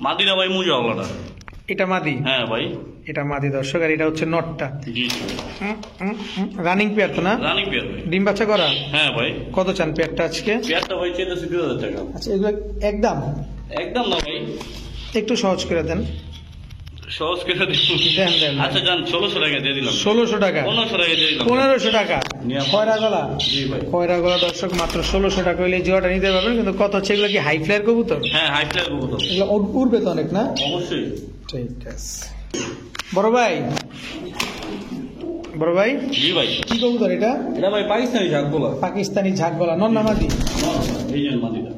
Speaker 2: মাদিরা ভাই মুজা বলাটা।
Speaker 1: এটা মাদি,
Speaker 2: হ্যাঁ ভাই।
Speaker 1: এটা মাদি দর্শক, আর এটা হচ্ছে নটটা।
Speaker 2: জি
Speaker 1: রানিং পেয়ার তো না?
Speaker 2: রানিং পেয়ার ভাই।
Speaker 1: ডিম বাচ্চা করা?
Speaker 2: হ্যাঁ ভাই।
Speaker 1: কত চান পেয়ারটা আজকে?
Speaker 2: পেয়ারটা ভাই চেয়েছে 2000 টাকা।
Speaker 1: আচ্ছা এগুলো একদম
Speaker 2: একদম না ভাই,
Speaker 1: একটু সহজ করে দেন।
Speaker 2: সহজ করে দিন।
Speaker 1: দেন দেন।
Speaker 2: আচ্ছা যান 1600 টাকা দিয়ে দিলাম।
Speaker 1: 1600 টাকা,
Speaker 2: 1500 টাকা দিয়ে দিলাম।
Speaker 1: 1500 টাকা। খয়রা গলা,
Speaker 2: জি ভাই।
Speaker 1: খয়রা গলা দর্শক মাত্র 1600 টাকা হইলে এই জোড়াটা নিতে পারবেন। কিন্তু কত হচ্ছে, এগুলো কি হাই ফ্লায়ার কবুতর?
Speaker 2: হ্যাঁ হাই ফ্লায়ার কবুতর।
Speaker 1: এগুলো উড়বে তো অনেক না?
Speaker 2: অবশ্যই।
Speaker 1: ঠিক আছে। বড় ভাই, বড় ভাই
Speaker 2: জি ভাই।
Speaker 1: কি কবুতর এটা?
Speaker 2: এটা ভাই পাকিস্তানি ঝাক বলা।
Speaker 1: পাকিস্তানি ঝাঁক গলা, নর না মাদি?
Speaker 2: এই যে মাদিটা।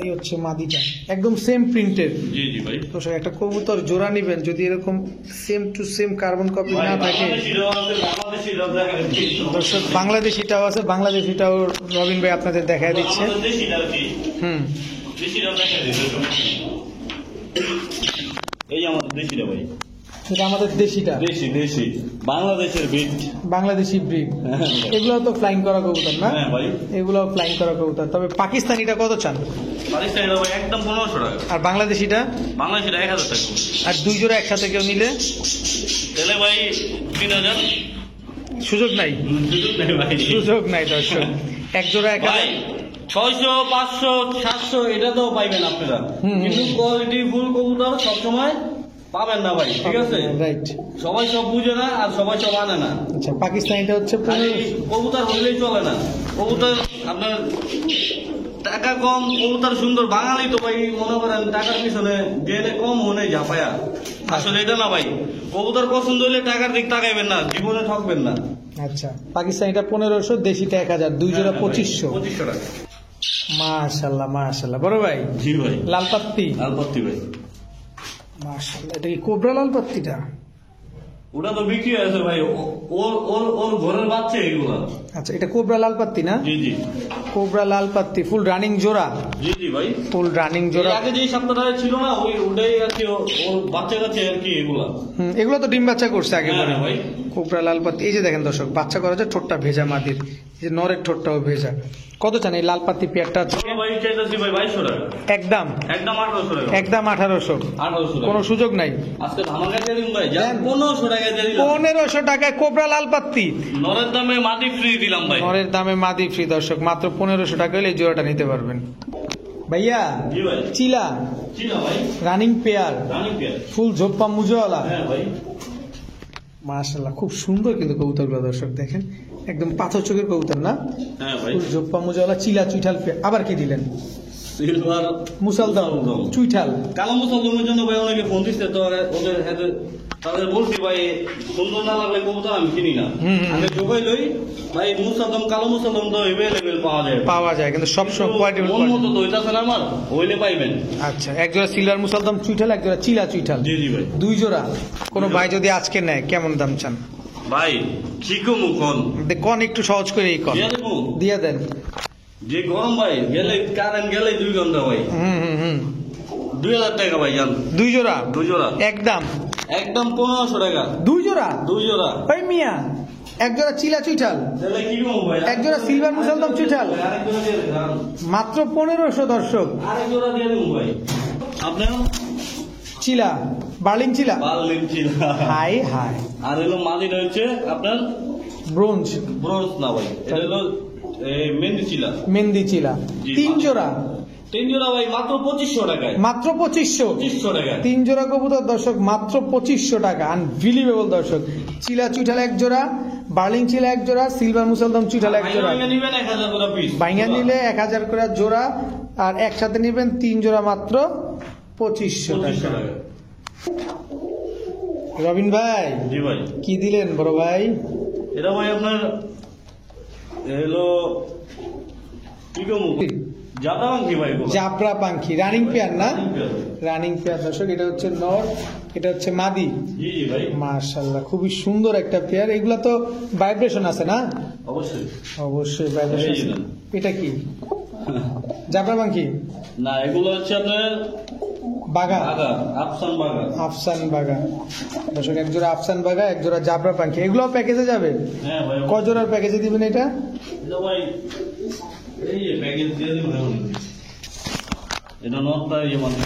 Speaker 1: এই হচ্ছে মাদিটা, একদম সেম প্রিন্টের।
Speaker 2: জি জি ভাই।
Speaker 1: দর্শক একটা কবুতর জোড়া নিবেন, যদি এরকম same to same carbon copy না থাকে। দর্শক বাংলাদেশিটাও আছে, বাংলাদেশিটাও রবিন ভাই আপনাদের দেখায় দিচ্ছে। হুম,
Speaker 2: এই আমাদের দেশিটা ভাই,
Speaker 1: এটা আমাদের দেশিটা,
Speaker 2: দেশি দেশি বাংলাদেশের বিট।
Speaker 1: বাংলাদেশি ব্রিড। এগুলো তো ফ্লাইং করা কবুতর না?
Speaker 2: হ্যাঁ ভাই।
Speaker 1: এগুলো ফ্লাইং করা কবুতর। তবে পাকিস্তানিটা কত চান?
Speaker 2: পাকিস্তানিটা ভাই একদম 1500 টাকা।
Speaker 1: আর বাংলাদেশিটা?
Speaker 2: বাংলাদেশিটা 1000 টাকা।
Speaker 1: আর দুই জোড়া একসাথে কেউ নিলে
Speaker 2: তাহলে ভাই 3000।
Speaker 1: সুযোগ নাই,
Speaker 2: সুযোগ নেই ভাই।
Speaker 1: সুযোগ নাই দর্শক। এক জোড়া এক
Speaker 2: ভাই 600 500 700 এটা তো পাইবেন আপনারা, কিন্তু কোয়ালিটি ফুল কবুতর সবসময় পাবেন না ভাই, ঠিক আছে?
Speaker 1: রাইট।
Speaker 2: সবাই সব বুঝে না আর সবাই সব আনে না।
Speaker 1: আচ্ছা পাকিস্তানিটা হচ্ছে
Speaker 2: খালি কবুতর হইলেই চলে না, কবুতর আপনার টাকা কম, কবুতর সুন্দর। বাঙালি তো ভাই মনে করেন টাকার পিছনে গেলে কম হনে ঝাপায়া, আসলে এটা না ভাই। কবুতর পছন্দ হলে টাকার দিক তাকাইবেন না, জীবনে ঠকবেন না।
Speaker 1: আচ্ছা পাকিস্তানিটা 1500, দেশিটা 1000, দুই জোড়া 2500।
Speaker 2: 2500 টাকা।
Speaker 1: মাশাআল্লাহ মাশাআল্লাহ। বড় ভাই
Speaker 2: জি ভাই।
Speaker 1: লাল পাত্তি,
Speaker 2: লালপত্তি ভাই।
Speaker 1: মাশাআল্লাহ। এটা কি কোবরা লাল পাত্তিটা?
Speaker 2: ওটা তো বিক্রি হয়েছে ভাই, ওর ওর ওর ঘরের বাচ্চা এগুলা।
Speaker 1: আচ্ছা এটা কোবরা লাল পাত্তি না?
Speaker 2: জি জি
Speaker 1: কোবরা লাল পাত্তি ফুল রানিং জোড়া,
Speaker 2: জি জি ভাই।
Speaker 1: ফুল রানিং
Speaker 2: এর
Speaker 1: জোড়া।
Speaker 2: আগে যে সপ্তাহটা ছিল না ওটাই আর কি, ওর বাচ্চা কাছে আর কি এগুলা।
Speaker 1: এগুলো তো ডিম বাচ্চা করছে আগে
Speaker 2: হ্যাঁ
Speaker 1: পরে
Speaker 2: ভাই।
Speaker 1: কোবরা লাল পাত্তি। এই যে দেখেন দর্শক, বাচ্চা করা যায়, ঠোঁটটা ভেজা মাদির, এই যে নরের ঠোঁটটাও ভেজা। কত চান এই লাল পাত্তি পেয়ারটা?
Speaker 2: চলো ভাই চাইতেছি ভাই 2200 টাকা।
Speaker 1: একদম
Speaker 2: একদম 1800 টাকা।
Speaker 1: একদম 1800,
Speaker 2: 1800 টাকা।
Speaker 1: কোনো সুযোগ নাই।
Speaker 2: আজকে ধামাকা দিয়ে দিন ভাই, যা
Speaker 1: দেন।
Speaker 2: 1500 টাকা দিয়ে দিলাম।
Speaker 1: 1500 টাকায় কোবরা লাল পাত্তি,
Speaker 2: নরের দামে মাটি ফ্রি দিলাম ভাই।
Speaker 1: নরের দামে মাদি ফ্রি দর্শক। মাত্র 1500 টাকা হলে এই জোড়াটা নিতে পারবেন। ভাইয়া
Speaker 2: জি ভাই।
Speaker 1: চিলা
Speaker 2: ছিল ভাই।
Speaker 1: Running pair,
Speaker 2: running pair.
Speaker 1: Full ঝোপ্পা মুজোওয়ালা।
Speaker 2: হ্যাঁ ভাই।
Speaker 1: মাশাআল্লাহ খুব সুন্দর কিন্তু কবুতরগুলো দর্শক দেখেন, একদম পাথর চোখের কবুতর না?
Speaker 2: হ্যাঁ ভাই।
Speaker 1: ফুল ঝোপ্পা মুজোওয়ালা চিলা চুইঠাল পেয়ার। আবার কি দিলেন?
Speaker 2: সিলভার
Speaker 1: মুসালদম চুইঠাল।
Speaker 2: কালো মুসলমানের জন্য ভাই অনেকে ফোন দিচ্ছে, তো ওদের তাদের বলছি ভাই সুন্দর না লাগলে কবুতর আমি কিনি না। আমি যোগাই লই ভাই, মুসলদম কালো মুসলদম তো এভেলেবেল পাওয়া যায়,
Speaker 1: পাওয়া যায় কিন্তু সব সময় কোয়ালিটি।
Speaker 2: মন মতো তো হইতাছে না আমার, হইলে পাইবেন।
Speaker 1: আচ্ছা এক জোড়া সিলভার মুসালদম চুইঠাল, এক জোড়া চিলা চুইঠাল।
Speaker 2: জি জি ভাই।
Speaker 1: দুই জোড়া। কোনো ভাই যদি আজকে নেয় কেমন দাম চান?
Speaker 2: ভাই কি কমু কোন
Speaker 1: কন একটু সহজ করে এই কন
Speaker 2: দিয়ে দেবো।
Speaker 1: দিয়ে দেন।
Speaker 2: যে গরম ভাই, গেলে কারেন্ট গেলে 2 ঘন্টা ভাই।
Speaker 1: হুম
Speaker 2: 2000 টাকা ভাই জান।
Speaker 1: দুই জোড়া,
Speaker 2: দুই জোড়া
Speaker 1: একদম
Speaker 2: একদম 1500 টাকা।
Speaker 1: দুই জোড়া।
Speaker 2: দুই জোড়া
Speaker 1: ভাই মিয়া এক জোড়া চিলা চুইঠাল,
Speaker 2: তাহলে কি কমু ভাই?
Speaker 1: এক জোড়া সিলভার মুসালদম চুইঠাল,
Speaker 2: আরেক জোড়া দিয়ে দেন।
Speaker 1: মাত্র 1500 দর্শক।
Speaker 2: আরেক জোড়া দিয়ে দেবো ভাই। আপনার
Speaker 1: চিলা বার্লিং চিলা,
Speaker 2: বার্লিন ছিল।
Speaker 1: হাই হাই।
Speaker 2: আর হলো মালিন হচ্ছে আপনার
Speaker 1: ব্রোঞ্জ
Speaker 2: ব্রোঞ্জ না ভাই, এটা হলো মেহেন্দি চিলা।
Speaker 1: মেহেন্দি চিলা।
Speaker 2: জি,
Speaker 1: তিন জোড়া,
Speaker 2: 3 জোড়া ভাই মাত্র 2500 টাকায়।
Speaker 1: মাত্র 2500।
Speaker 2: 2500 টাকায়।
Speaker 1: তিন জোড়া কবুতর দর্শক মাত্র 2500 টাকা। আনবিলিভেবল দর্শক। চিলা চুইঠাল এক জোড়া, বার্লিং চিলা এক জোড়া, সিলভার মুসালদম চুইঠাল এক জোড়া।
Speaker 2: ভাইয়া নিবেন 1000 করে পিস।
Speaker 1: বাইঙ্গা নিলে 1000 করে জোড়া, আর একসাথে নিবেন তিন জোড়া মাত্র 2500
Speaker 2: 2500
Speaker 1: টাকা।
Speaker 2: টাকা।
Speaker 1: রবিন ভাই
Speaker 2: জি ভাই।
Speaker 1: কি দিলেন বড় ভাই?
Speaker 2: এটা ভাই আপনার হলো কি কমু জাবরা পাখি ভাই এগুলো।
Speaker 1: জাবরা পাখি রানিং পেয়ার না?
Speaker 2: Running pair।
Speaker 1: রানিং পেয়ার দর্শক, এটা হচ্ছে নর, এটা হচ্ছে মাদি।
Speaker 2: জি জি ভাই,
Speaker 1: মাশাআল্লাহ খুবই সুন্দর একটা পেয়ার। এগুলা তো ভাইব্রেশন আছে না?
Speaker 2: অবশ্যই।
Speaker 1: অবশ্যই ভাইব্রেশন
Speaker 2: এই
Speaker 1: আছে।
Speaker 2: যে।
Speaker 1: এটা কি জাবরা পাখি?
Speaker 2: না, এগুলো হচ্ছে আপনার
Speaker 1: বাগা,
Speaker 2: বাগা, আফসান বাগা।
Speaker 1: আফসান বাগা দর্শক, এক জোড়া আফসান বাগা, এক জোড়া জাবরা পাখি। এগুলো প্যাকেজে যাবে?
Speaker 2: হ্যাঁ ভাই,
Speaker 1: ক জোড়ার প্যাকেজে দিবেন এটা?
Speaker 2: এটা ভাই এই যে প্যাকেজ দিয়ে দিন ভাই। এটা নটটা এই মানে।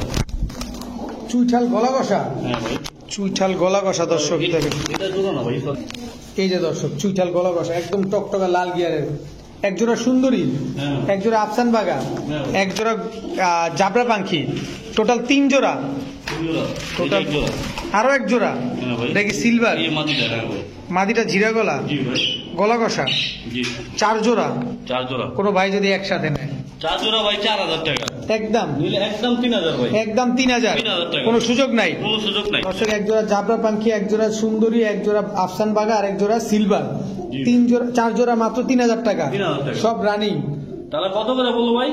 Speaker 1: চুইঠাল গলা কষা,
Speaker 2: হ্যাঁ ভাই,
Speaker 1: চুইঠাল গলা কষা দর্শক দেখেন।
Speaker 2: এটা জোড়া না ভাই,
Speaker 1: এই যে দর্শক চুইঠাল গলা কষা, একদম টকটকা লাল গিয়ারের। এক জোড়া সুন্দরী,
Speaker 2: হ্যাঁ।
Speaker 1: এক জোড়া আফসান বাগা,
Speaker 2: হ্যাঁ।
Speaker 1: এক জোড়া জাবরা পাখি, টোটাল 3 জোড়া।
Speaker 2: জোড়া,
Speaker 1: টোটাল
Speaker 2: এটা জোড়া।
Speaker 1: আরো এক জোড়া,
Speaker 2: হ্যাঁ ভাই,
Speaker 1: এটা কি সিলভার?
Speaker 2: এই মাটিটা, হ্যাঁ ভাই।
Speaker 1: মাদিটা জিরা গলা,
Speaker 2: জি ভাই,
Speaker 1: গলা কষা,
Speaker 2: জি।
Speaker 1: 4 জোড়া।
Speaker 2: 4 জোড়া,
Speaker 1: কোনো ভাই যদি একসাথে নেয়
Speaker 2: 4 জোড়া ভাই 4000 টাকা
Speaker 1: একদম,
Speaker 2: নিলে একদম 3000 ভাই,
Speaker 1: একদম 3000,
Speaker 2: 3000 টাকা।
Speaker 1: কোনো সুযোগ নাই।
Speaker 2: কোনো সুযোগ নাই।
Speaker 1: দর্শক এক জোড়া জাবরা পাখি, এক জোড়া সুন্দরী, এক জোড়া আফসান বাগা আর এক জোড়া সিলভার,
Speaker 2: জি।
Speaker 1: 3 জোড়া 4 জোড়া মাত্র 3000 টাকা।
Speaker 2: 3000 টাকা।
Speaker 1: সব রানিং।
Speaker 2: তাহলে কত করে বললো ভাই?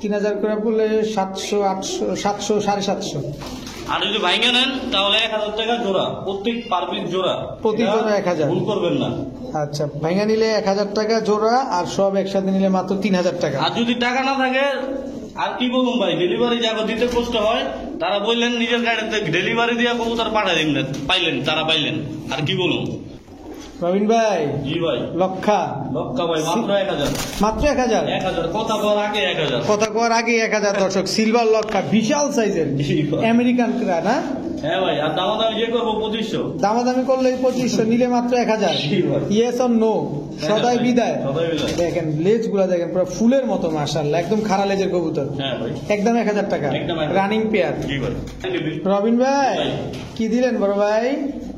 Speaker 1: 3000 করে বললে 700, 800, 700, 750।
Speaker 2: আর যদি ভাঙে নেন তাহলে 1000 টাকা জোড়া, প্রত্যেক পার পিস জোড়া,
Speaker 1: প্রতি
Speaker 2: এটা
Speaker 1: জোড়া 1000।
Speaker 2: ভুল করবেন না।
Speaker 1: আচ্ছা, ভাঙা নিলে 1000 টাকা জোড়া, আর সব একসাথে নিলে মাত্র 3000 টাকা।
Speaker 2: আর যদি টাকা না থাকে, আর কি বলুন ভাই, ডেলিভারি যাকে দিতে কষ্ট হয় তারা বললেন নিজের গাড়িতে ডেলিভারি দিয়ে কবুতর পাঠাই দিন, পাইলেন, তারা পাইলেন। আর কি বলুন
Speaker 1: রবিন ভাই,
Speaker 2: জি ভাই,
Speaker 1: লক্ষা
Speaker 2: লক্কা ভাই মাত্র 1000,
Speaker 1: মাত্র 1000।
Speaker 2: 1000 কথা বলার আগে 1000।
Speaker 1: কথা কর আগে 1000 দর্শক, সিলভার লক্ষা, বিশাল সাইজের
Speaker 2: জি ভাই।
Speaker 1: আমেরিকান ক্রা না?
Speaker 2: হ্যাঁ ভাই, আর দামাদামি যে করবো 2500।
Speaker 1: দামাদামি করলে 2500, নিলে মাত্র 1000।
Speaker 2: জি ভাই।
Speaker 1: ইয়েস অর নো, সদাই বিদায়।
Speaker 2: সদাই বিদায়।
Speaker 1: দেখেন লেজ গুলা দেখেন, পুরো ফুলের মতো মাশাআল্লাহ, একদম খাড়া লেজের কবুতর।
Speaker 2: হ্যাঁ ভাই,
Speaker 1: একদম 1000 টাকা
Speaker 2: একদম 1000
Speaker 1: রানিং পেয়ার।
Speaker 2: জি ভাই।
Speaker 1: রবিন ভাই
Speaker 2: ভাই।
Speaker 1: কি দিলেন বড় ভাই?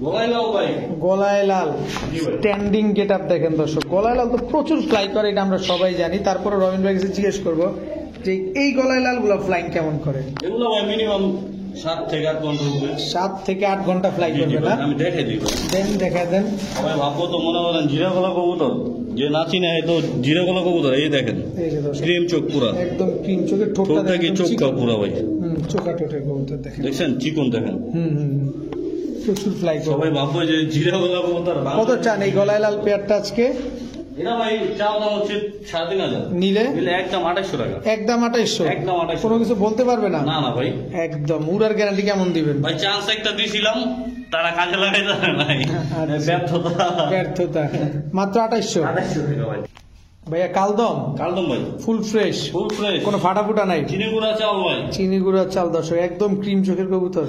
Speaker 2: গোলাই লাও ভাই,
Speaker 1: গলায় লাল
Speaker 2: জি ভাই।
Speaker 1: স্ট্যান্ডিং গেট আপ দেখেন দর্শক, গলায় লাল তো প্রচুর ফ্লাই করে, এটা আমরা সবাই জানি। তারপরে রবিন ভাই কাছে জিজ্ঞেস করবো যে এই গলায় লাল গুলো ফ্লাইং কেমন করে?
Speaker 2: এগুলো ভাই মিনিমাম 7 থেকে 8 ঘন্টা হবে।
Speaker 1: 7 থেকে 8 ঘন্টা ফ্লাই
Speaker 2: জি, জি
Speaker 1: করবে
Speaker 2: ভাই,
Speaker 1: না?
Speaker 2: আমি দেখে দিই ভাই।
Speaker 1: দেন দেখা দেন।
Speaker 2: ভাই ভাববো তো মনে করেন জিরা গলা কবুতর, যে নাচি না তো জিরা গলা কবুতর, এই দেখেন
Speaker 1: এই যে দর্শক,
Speaker 2: ক্রিম চোখ পুরা,
Speaker 1: একদম ক্রিম চোখের ঠোঁটটা
Speaker 2: ঠোঁটটা কি
Speaker 1: দেখেন,
Speaker 2: চোখটা পুরা ভাই,
Speaker 1: চোখা ঠোঁটের কবুতর দেখেন।
Speaker 2: দেখছেন চিকন দেখেন।
Speaker 1: প্রচুর ফ্লাই করবে।
Speaker 2: সবাই ভাববো যে জিরা গলা কবুতর।
Speaker 1: কত চান এই গলায় লাল পেয়ারটা আজকে?
Speaker 2: এটা ভাই চাও দাম হচ্ছে 3500,
Speaker 1: নিলে
Speaker 2: নিলে একদম 2800 টাকা।
Speaker 1: একদম 2800।
Speaker 2: একদম 2800।
Speaker 1: কোনো কিছু বলতে পারবে না?
Speaker 2: না না ভাই,
Speaker 1: একদম উড়ার গ্যারান্টি কেমন দিবেন?
Speaker 2: ভাই চান্স একটা দিছিলাম, তারা কাজে লাগাই যাবে নাই,
Speaker 1: আচ্ছা।
Speaker 2: ব্যর্থতা।
Speaker 1: ব্যর্থতা। মাত্র 2800।
Speaker 2: 2800 টাকা ভাই।
Speaker 1: ভাইয়া কালদম
Speaker 2: কালদম ভাই,
Speaker 1: ফুল ফ্রেশ,
Speaker 2: ফুল ফ্রেশ,
Speaker 1: কোনো ফাটা ফুটা নাই।
Speaker 2: চিনি গুঁড়া চাল ভাই।
Speaker 1: চিনি গুঁড়া চাল দর্শক, একদম ক্রিম চোখের কবুতর।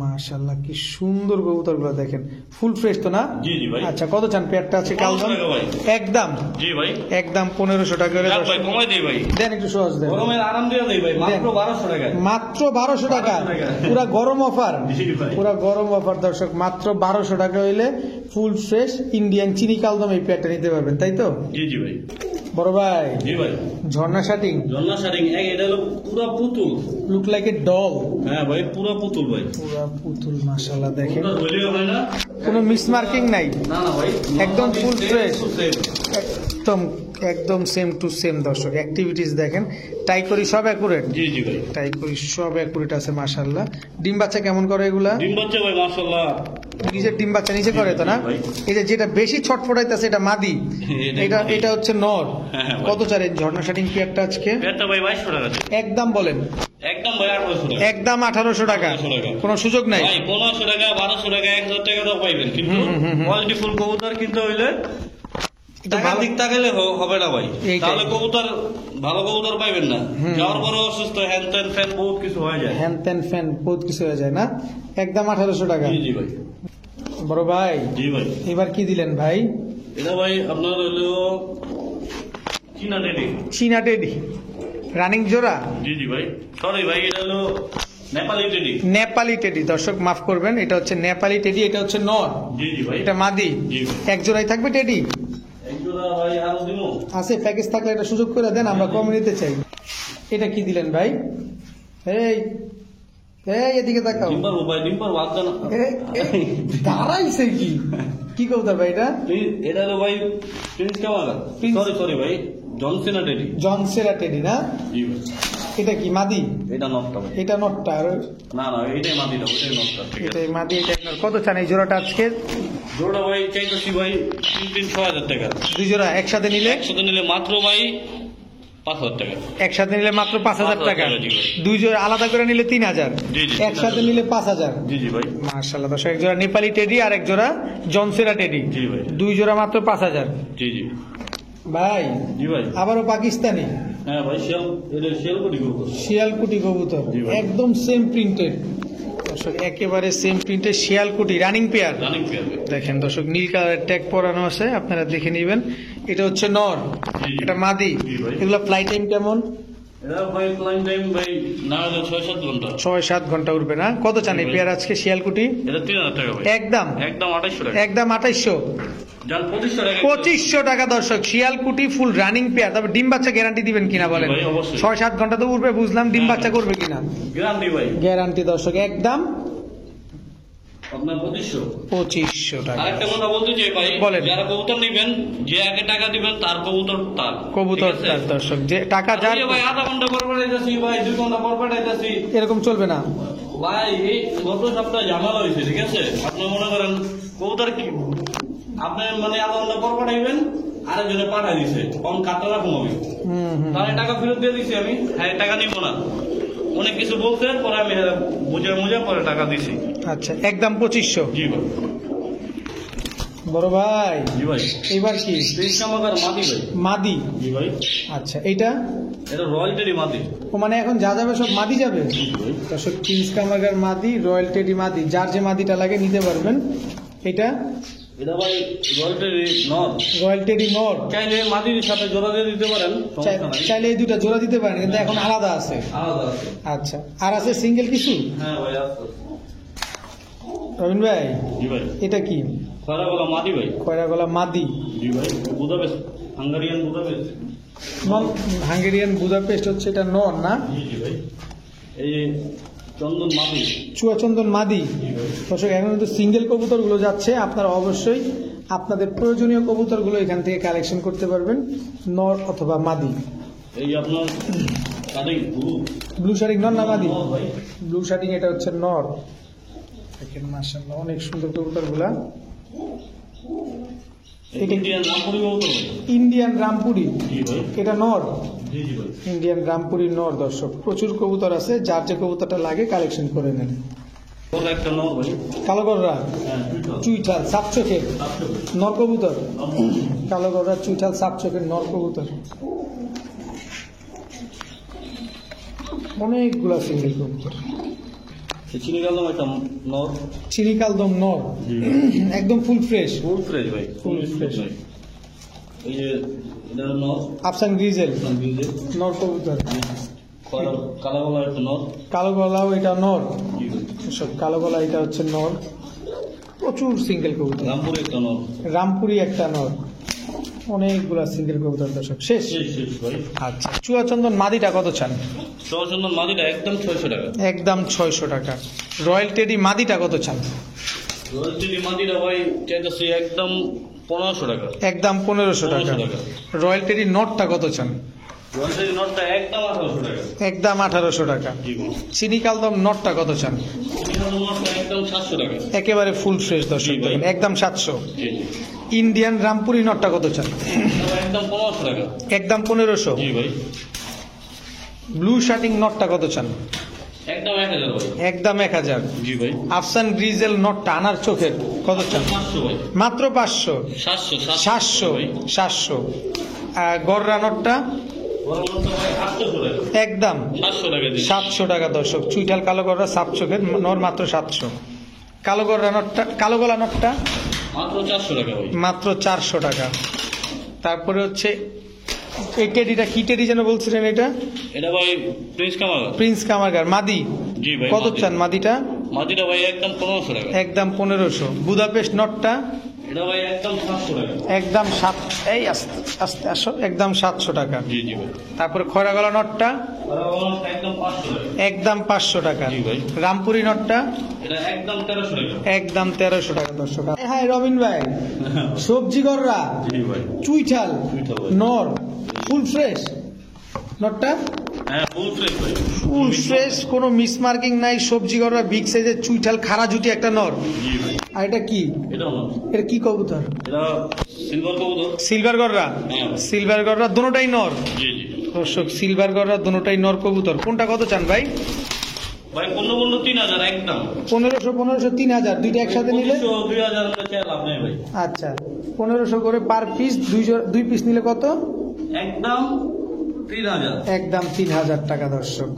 Speaker 1: মাশাআল্লাহ কি সুন্দর কবুতর গুলো দেখেন, ফুল ফ্রেশ তো না?
Speaker 2: জি জি ভাই।
Speaker 1: আচ্ছা, কত চান পেয়ারটা আছে কালদম?
Speaker 2: 1500 টাকা ভাই।
Speaker 1: একদম
Speaker 2: জি ভাই,
Speaker 1: একদম 1500 টাকা করে
Speaker 2: যাক
Speaker 1: দর্শক।
Speaker 2: ভাই কমাই দেই ভাই,
Speaker 1: দেন একটু সহজ দেন।
Speaker 2: গরমের আরাম দিয়ে দেই ভাই, মাত্র
Speaker 1: দেন।
Speaker 2: 1200 টাকা।
Speaker 1: মাত্র 1200 টাকা,
Speaker 2: 1200 টাকা।
Speaker 1: পুরা গরম অফার,
Speaker 2: জি ভাই।
Speaker 1: পুরা গরম অফার দর্শক। মাত্র 1200 টাকা হইলে ফুল ফ্রেশ ইন্ডিয়ান চিনি কালদম এই পেয়ারটা নিতে পারবেন, তাই তো?
Speaker 2: জি জি ভাই,
Speaker 1: বড় ভাই
Speaker 2: জি ভাই।
Speaker 1: ঝর্ণা শাটিং,
Speaker 2: জন্না শাড়িং এটা হলো পুরা পুতুল।
Speaker 1: লুক লাইক এ ডল,
Speaker 2: হ্যাঁ ভাই, পুরা পুতুল ভাই।
Speaker 1: পুরা পুতুল মাশাআল্লাহ দেখেন,
Speaker 2: পুরা ধরলেও হয় না।
Speaker 1: কোনো মিস মার্কিং নাই,
Speaker 2: না না ভাই,
Speaker 1: একদম full fresh।
Speaker 2: full fresh।
Speaker 1: একদম একদম সেম টু সেম দর্শক। অ্যাক্টিভিটিস দেখেন, টাই করি সব অ্যাকুরেট,
Speaker 2: জি জি ভাই।
Speaker 1: টাই করি সব অ্যাকুরেট আছে মাশাআল্লাহ। ডিম বাচ্চা কেমন করে এগুলা?
Speaker 2: ডিম বাচ্চা ভাই মাশাআল্লাহ।
Speaker 1: নিজের ডিম বাচ্চা নিজে করে তো না?
Speaker 2: ভাই।
Speaker 1: এই যে যেটা বেশি ছটফটাইতেছে এটা মাদি, এটা এটা হচ্ছে নর।
Speaker 2: হ্যাঁ, হ্যাঁ ভাই।
Speaker 1: কত চার এই ঝর্ণা শাটিং পেয়ারটা আজকে?
Speaker 2: পেটটা ভাই 2200 টাকা।
Speaker 1: একদম বলেন,
Speaker 2: একদম ভাই 1800 টাকা।
Speaker 1: একদম 1800 টাকা,
Speaker 2: 1800 টাকা।
Speaker 1: কোনো সুযোগ নাই।
Speaker 2: ভাই 1500 টাকা, 1200 টাকা, 1000 টাকা তো পাইবেন, কিন্তু কোয়ালিটি ফুল কবুতর কিনতে হইলে
Speaker 1: একটু
Speaker 2: টাকার
Speaker 1: ভালো-
Speaker 2: দিক তাকাইলে হবে না ভাই,
Speaker 1: এইটাই।
Speaker 2: তাহলে কবুতর ভালো কবুতর পাইবেন না। যাওয়ার পরে অসুস্থ, হ্যান ত্যান ফ্যান বহুত কিছু হয়ে যায়।
Speaker 1: হ্যান ত্যান ফ্যান বহুত কিছু হয়ে যায় না? একদম 1800 টাকা।
Speaker 2: জি জি ভাই,
Speaker 1: বড় ভাই
Speaker 2: জি ভাই।
Speaker 1: এবার কি দিলেন ভাই?
Speaker 2: এটা ভাই আপনার হলো চীনা টেডি।
Speaker 1: চীনা টেডি রানিং জোড়া,
Speaker 2: জি জি ভাই, সরি ভাই, এটা হলো নেপালি টেডি।
Speaker 1: নেপালি টেডি দর্শক মাফ করবেন, এটা হচ্ছে নেপালি টেডি, এটা হচ্ছে নর,
Speaker 2: জি জি ভাই।
Speaker 1: এটা মাদি।
Speaker 2: জি ভাই।
Speaker 1: এক জোড়াই থাকবে টেডি?
Speaker 2: একজোড়া ভাই আরো দিমু।
Speaker 1: আছে প্যাকেজ থাকলে এটা সুযোগ করে দেন, আমরা কম নিতে চাই। এটা কি দিলেন ভাই? এই এই এদিকে তাকাও।
Speaker 2: ডিম্বার ভাই, ডিম্বার বাদ না।
Speaker 1: দাঁড়াইছে কি কি কবুতর ভাই এটা?
Speaker 2: এটা হলো ভাই Prince Kamal.
Speaker 1: Prince-
Speaker 2: sorry sorry ভাই, জনসেনা টেডি।
Speaker 1: জনসেরা টেডি না?
Speaker 2: জি ভাই।
Speaker 1: এটা কি মাদি?
Speaker 2: এটা নটটা ভাই।
Speaker 1: এটা নটটা আর
Speaker 2: না না এটাই মাদিটা, ওটাই নটটা। ঠিক আছে,
Speaker 1: এটাই মাদি, এটা নর। কত চান এই জোড়াটা আজকে?
Speaker 2: জোড়া ভাই চাইতেছি ভাই 3,000 টাকা।
Speaker 1: দুই জোড়া একসাথে নিলে?
Speaker 2: একসাথে নিলে মাত্র ভাই 5,000 টাকা।
Speaker 1: একসাথে নিলে মাত্র 5,000 টাকা।
Speaker 2: 5,000 জি ভাই।
Speaker 1: দুই জোড়া আলাদা করে নিলে 3,000,
Speaker 2: জি, জি,
Speaker 1: একসাথে নিলে 5,000।
Speaker 2: জি জি ভাই।
Speaker 1: মাশাআল্লাহ দর্শক, এক জোড়া নেপালি টেডি আর এক জোড়া জনসেরা টেডি।
Speaker 2: জি ভাই।
Speaker 1: দুই জোড়া মাত্র 5,000।
Speaker 2: জি জি
Speaker 1: ভাই
Speaker 2: জি ভাই।
Speaker 1: আবারও পাকিস্তানি
Speaker 2: হ্যাঁ ভাই, শিয়ালকুটি কবুতর।
Speaker 1: শিয়ালকুটি কবুতর,
Speaker 2: জি ভাই।
Speaker 1: একদম সেম প্রিন্টেড দর্শক, একেবারে সেম প্রিন্টেড শিয়ালকুটি রানিং পেয়ার।
Speaker 2: রানিং পেয়ার ভাই।
Speaker 1: দেখেন দর্শক, নীল কালারের ট্যাগ পরানো আছে, আপনারা দেখে নেবেন। এটা হচ্ছে নর,
Speaker 2: জি, জি।
Speaker 1: এটা মাদি।
Speaker 2: জি ভাই।
Speaker 1: এগুলো ফ্লাই টাইম কেমন?
Speaker 2: এটা ভাই ক্লাইম টাইম ভাই না হলে 6-7 ঘন্টা।
Speaker 1: 6-7 ঘন্টা উঠবে না? কত চান এই পেয়ার আজকে শিয়ালকুটি?
Speaker 2: এটা 3,000 টাকা ভাই।
Speaker 1: একদম
Speaker 2: একদম 2,800 টাকা।
Speaker 1: একদম 2,800।
Speaker 2: যান 2,500 টাকা।
Speaker 1: 2,500 টাকা দর্শক, শিয়ালকুটি ফুল রানিং পেয়ার। তবে ডিম বাচ্চা গ্যারান্টি দিবেন কিনা বলেন?
Speaker 2: ভাই, অবশ্যই।
Speaker 1: 6-7 ঘন্টা তো উঠবে বুঝলাম, ডিম বাচ্চা করবে কিনা?
Speaker 2: গ্যারান্টি ভাই।
Speaker 1: গ্যারান্টি দর্শক, একদম
Speaker 2: আপনার 2,500।
Speaker 1: 2,500 টাকা।
Speaker 2: আরেকটা কথা বলতে চাই ভাই,
Speaker 1: বলেন।
Speaker 2: যারা কবুতর নিবেন, যে আগে টাকা দিবেন তার কবুতর তার।
Speaker 1: কবুতর
Speaker 2: ঠিক আছে?
Speaker 1: তার দর্শক, যে টাকা যার
Speaker 2: এই ভাই আধা ঘন্টা পর পাঠাইতেছি ভাই, 2 ঘন্টা পর পাঠাইতেছি
Speaker 1: এরকম চলবে না।
Speaker 2: ভাই। এই গত সপ্তাহে ঝামেলা হয়েছে, ঠিক আছে? আপনি মনে করেন কবুতর কি আপনি মানে আধা ঘন্টা পর পাঠাইবেন, আরেকজনে পাঠাই দিছে, কম কাতলা কমাবে, তাহলে টাকা ফেরত দিয়ে দিছি আমি। হ্যাঁ, টাকা নিব না, অনেক কিছু বলতে, পরে আমি বুঝে পরে টাকা দিছি।
Speaker 1: আচ্ছা, একদম 2,500।
Speaker 2: জি ভাই।
Speaker 1: বড় ভাই
Speaker 2: জি ভাই।
Speaker 1: এবার কি?
Speaker 2: আমাদের মাদি ভাই।
Speaker 1: মাদি?
Speaker 2: জি ভাই।
Speaker 1: আচ্ছা, এইটা?
Speaker 2: এটা রয়্যালটি মাদি।
Speaker 1: ও মানে এখন যা যাবে সব মাদি যাবে
Speaker 2: জি ভাই।
Speaker 1: দর্শক, প্রিন্স কামাগার মাদি, রয়্যাল টেডি মাদি, যার যে মাদিটা লাগে নিতে পারবেন। এটা
Speaker 2: এটা ভাই রয়্যালটি নর।
Speaker 1: রয়্যাল টেডি নর।
Speaker 2: চাইলে মাদির সাথে জোড়া দিয়ে দিতে পারেন, সমস্যা নাই।
Speaker 1: চাইলে এই দুটা জোড়া দিতে পারেন, কিন্তু এখন আলাদা আছে।
Speaker 2: আলাদা আছে।
Speaker 1: আচ্ছা, আর আছে সিঙ্গেল কিছু?
Speaker 2: হ্যাঁ ভাই আছে।
Speaker 1: রবিন ভাই
Speaker 2: জি ভাই।
Speaker 1: এটা কি?
Speaker 2: খয়রা গলা মাদি ভাই।
Speaker 1: খয়রা গলা মাদি।
Speaker 2: জি ভাই। Budapest, Hungarian Budapest.
Speaker 1: Non Hungarian Budapest হচ্ছে এটা নর না?
Speaker 2: জি জি ভাই। এই যে চন্দন মাদি।
Speaker 1: চুয়াচন্দন মাদি।
Speaker 2: জি ভাই।
Speaker 1: দর্শক, এখন কিন্তু সিঙ্গেল কবুতরগুলো যাচ্ছে, আপনারা অবশ্যই আপনাদের প্রয়োজনীয় কবুতরগুলো এখান থেকে কালেকশন করতে পারবেন, নর অথবা মাদি।
Speaker 2: এই যে আপনার শাড়ি
Speaker 1: ব্লু শার্টিং নর না মাদি?
Speaker 2: নর ভাই।
Speaker 1: ব্লু শার্টিং এটা হচ্ছে নর। দেখেন মাশাআল্লাহ, অনেক সুন্দর কবুতরগুলা। এটা
Speaker 2: ইন্ডিয়ান রামপুরি কবুতর ভাই।
Speaker 1: ইন্ডিয়ান রামপুরি,
Speaker 2: জি ভাই।
Speaker 1: এটা নর।
Speaker 2: জি জি ভাই।
Speaker 1: ইন্ডিয়ান রামপুরি নর। দর্শক, প্রচুর কবুতর আছে, যার যে কবুতরটা লাগে কালেকশন করে নেন।
Speaker 2: ওর একটা নর ভাই।
Speaker 1: কালোগররা,
Speaker 2: হ্যাঁ, দুইটা।
Speaker 1: চুইঠাল, সাপ চোখের
Speaker 2: 700 ভাই।
Speaker 1: নর কবুতর। কালোগররা, চুইঠাল, সাপ চোখের নর কবুতর। অনেকগুলা সিঙ্গেল কবুতর।
Speaker 2: চিনি গেলাম একটা নর।
Speaker 1: চিনিকালদম নর, একদম ফুল ফ্রেশ।
Speaker 2: ফুল ফ্রেশ ভাই।
Speaker 1: Full fresh.
Speaker 2: এই যে এটা নর।
Speaker 1: আফসান গ্রিজেল
Speaker 2: ভিজে।
Speaker 1: নর কবুতর।
Speaker 2: কালা গলা একটা নর।
Speaker 1: কালো গলাও এটা নর।
Speaker 2: জি ভাই।
Speaker 1: সব কালো গলা, এটা হচ্ছে নর। প্রচুর সিঙ্গেল কবুতর।
Speaker 2: রামপুরি একটা নর।
Speaker 1: রামপুরি একটা নর। অনেকগুলা সিঙ্গেল কবুতর দর্শক, শেষ।
Speaker 2: শেষ শেষ ভাই।
Speaker 1: আচ্ছা, চুয়াচন্দন মাদিটা কত চান?
Speaker 2: চন্দন মাদিটা একদম 600 টাকা।
Speaker 1: একদম 600 টাকা। রয়্যাল টেডি মাদিটা কত চান?
Speaker 2: রয়্যালটি মাদিটা ভাই চাইতেছি একদম 1500 টাকা।
Speaker 1: একদম 1500 টাকা।
Speaker 2: 1500 টাকা।
Speaker 1: রয়্যাল টেডি নটটা কত চান?
Speaker 2: রয়্যালটি নটটা একদম 1800 টাকা।
Speaker 1: একদম 1800 টাকা।
Speaker 2: জি ভাই।
Speaker 1: চিনিকালদম নটটা কত চান?
Speaker 2: চিনি নটটা একদম 700 টাকা।
Speaker 1: একেবারে ফুল ফ্রেশ দর্শক,
Speaker 2: জি ভাই।
Speaker 1: দেখেন, একদম 700।
Speaker 2: জি জি।
Speaker 1: ইন্ডিয়ান রামপুরি নটটা কত চান?
Speaker 2: এটা একদম 1500 টাকা।
Speaker 1: একদম 1500।
Speaker 2: জি ভাই।
Speaker 1: ব্লু শার্টিং নটটা কত চান?
Speaker 2: একদম 1000 ভাই।
Speaker 1: একদম 1000।
Speaker 2: জি ভাই।
Speaker 1: আফসান গ্রিজেল নটটা আনার চোখের কত চান?
Speaker 2: 500 ভাই।
Speaker 1: মাত্র 500।
Speaker 2: 700 ভাই।
Speaker 1: 700। গররা নটটা
Speaker 2: বড় নটটা ভাই 800 টাকা।
Speaker 1: একদম
Speaker 2: 700 টাকা দিন।
Speaker 1: 700 টাকা দর্শক। চুইঠাল কালো গররা, সাপ চোখের নর, মাত্র 700। কালো গররা নটটা, কালো গলা নটটা
Speaker 2: মাত্র 400 টাকা ভাই।
Speaker 1: মাত্র 400 টাকা। তারপরে হচ্ছে এই টেডিটা, কি টেডি যেন বলছিলেন? এটা
Speaker 2: এটা ভাই প্রিন্স কামাল।
Speaker 1: প্রিন্স কামারগার মাদি।
Speaker 2: জি ভাই।
Speaker 1: কত চান মাদিটা?
Speaker 2: মাদিটা ভাই একদম 1500 টাকা।
Speaker 1: একদম 1500। বুদাপেস্ট নটটা
Speaker 2: এটা ভাই একদম 700 টাকা।
Speaker 1: একদম 7, এই আস্তে আস্তে আসো, একদম 700 টাকা।
Speaker 2: জি জি ভাই।
Speaker 1: তারপরে খয়রা গলা নটটা
Speaker 2: আর ওটা একদম 500 টাকা।
Speaker 1: একদম 500 টাকা।
Speaker 2: জি ভাই।
Speaker 1: রামপুরি নটটা
Speaker 2: এটা একদম 1300 টাকা।
Speaker 1: একদম 1300 টাকা দর্শক। হ্যাঁ রবিন ভাই, সবজি গররা,
Speaker 2: জি ভাই।
Speaker 1: চুইঠাল
Speaker 2: চুইঠাল ভাই।
Speaker 1: নর ফুল ফ্রেশ নটটা
Speaker 2: হ্যাঁ ফুল ফ্রেশ ভাই
Speaker 1: ফুল ফ্রেশ, কোনো মিস মার্কিং নাই, সবজি গড়া বিগ সাইজের চুইঠাল খাড়া জুটি একটা নর।
Speaker 2: জি ভাই
Speaker 1: আর এটা কি?
Speaker 2: এটা হলো
Speaker 1: এটা কি কবুতর?
Speaker 2: এটা সিলভার কবুতর।
Speaker 1: সিলভার গড়রা,
Speaker 2: হ্যাঁ।
Speaker 1: সিলভার গড়রা দুটোটাই নর।
Speaker 2: জি জি
Speaker 1: দর্শক সিলভার গড়রা দুটোটাই নর কবুতর। কোনটা কত চান ভাই?
Speaker 2: ভাই 15-3000 একদম।
Speaker 1: 1500 3000 দুইটা একসাথে নিলে
Speaker 2: 2000 চাই লাভ নেই ভাই।
Speaker 1: আচ্ছা 1500 করে পার পিস, দুই পিস নিলে কত?
Speaker 2: একদম 3000।
Speaker 1: একদম 3000 টাকা দর্শক।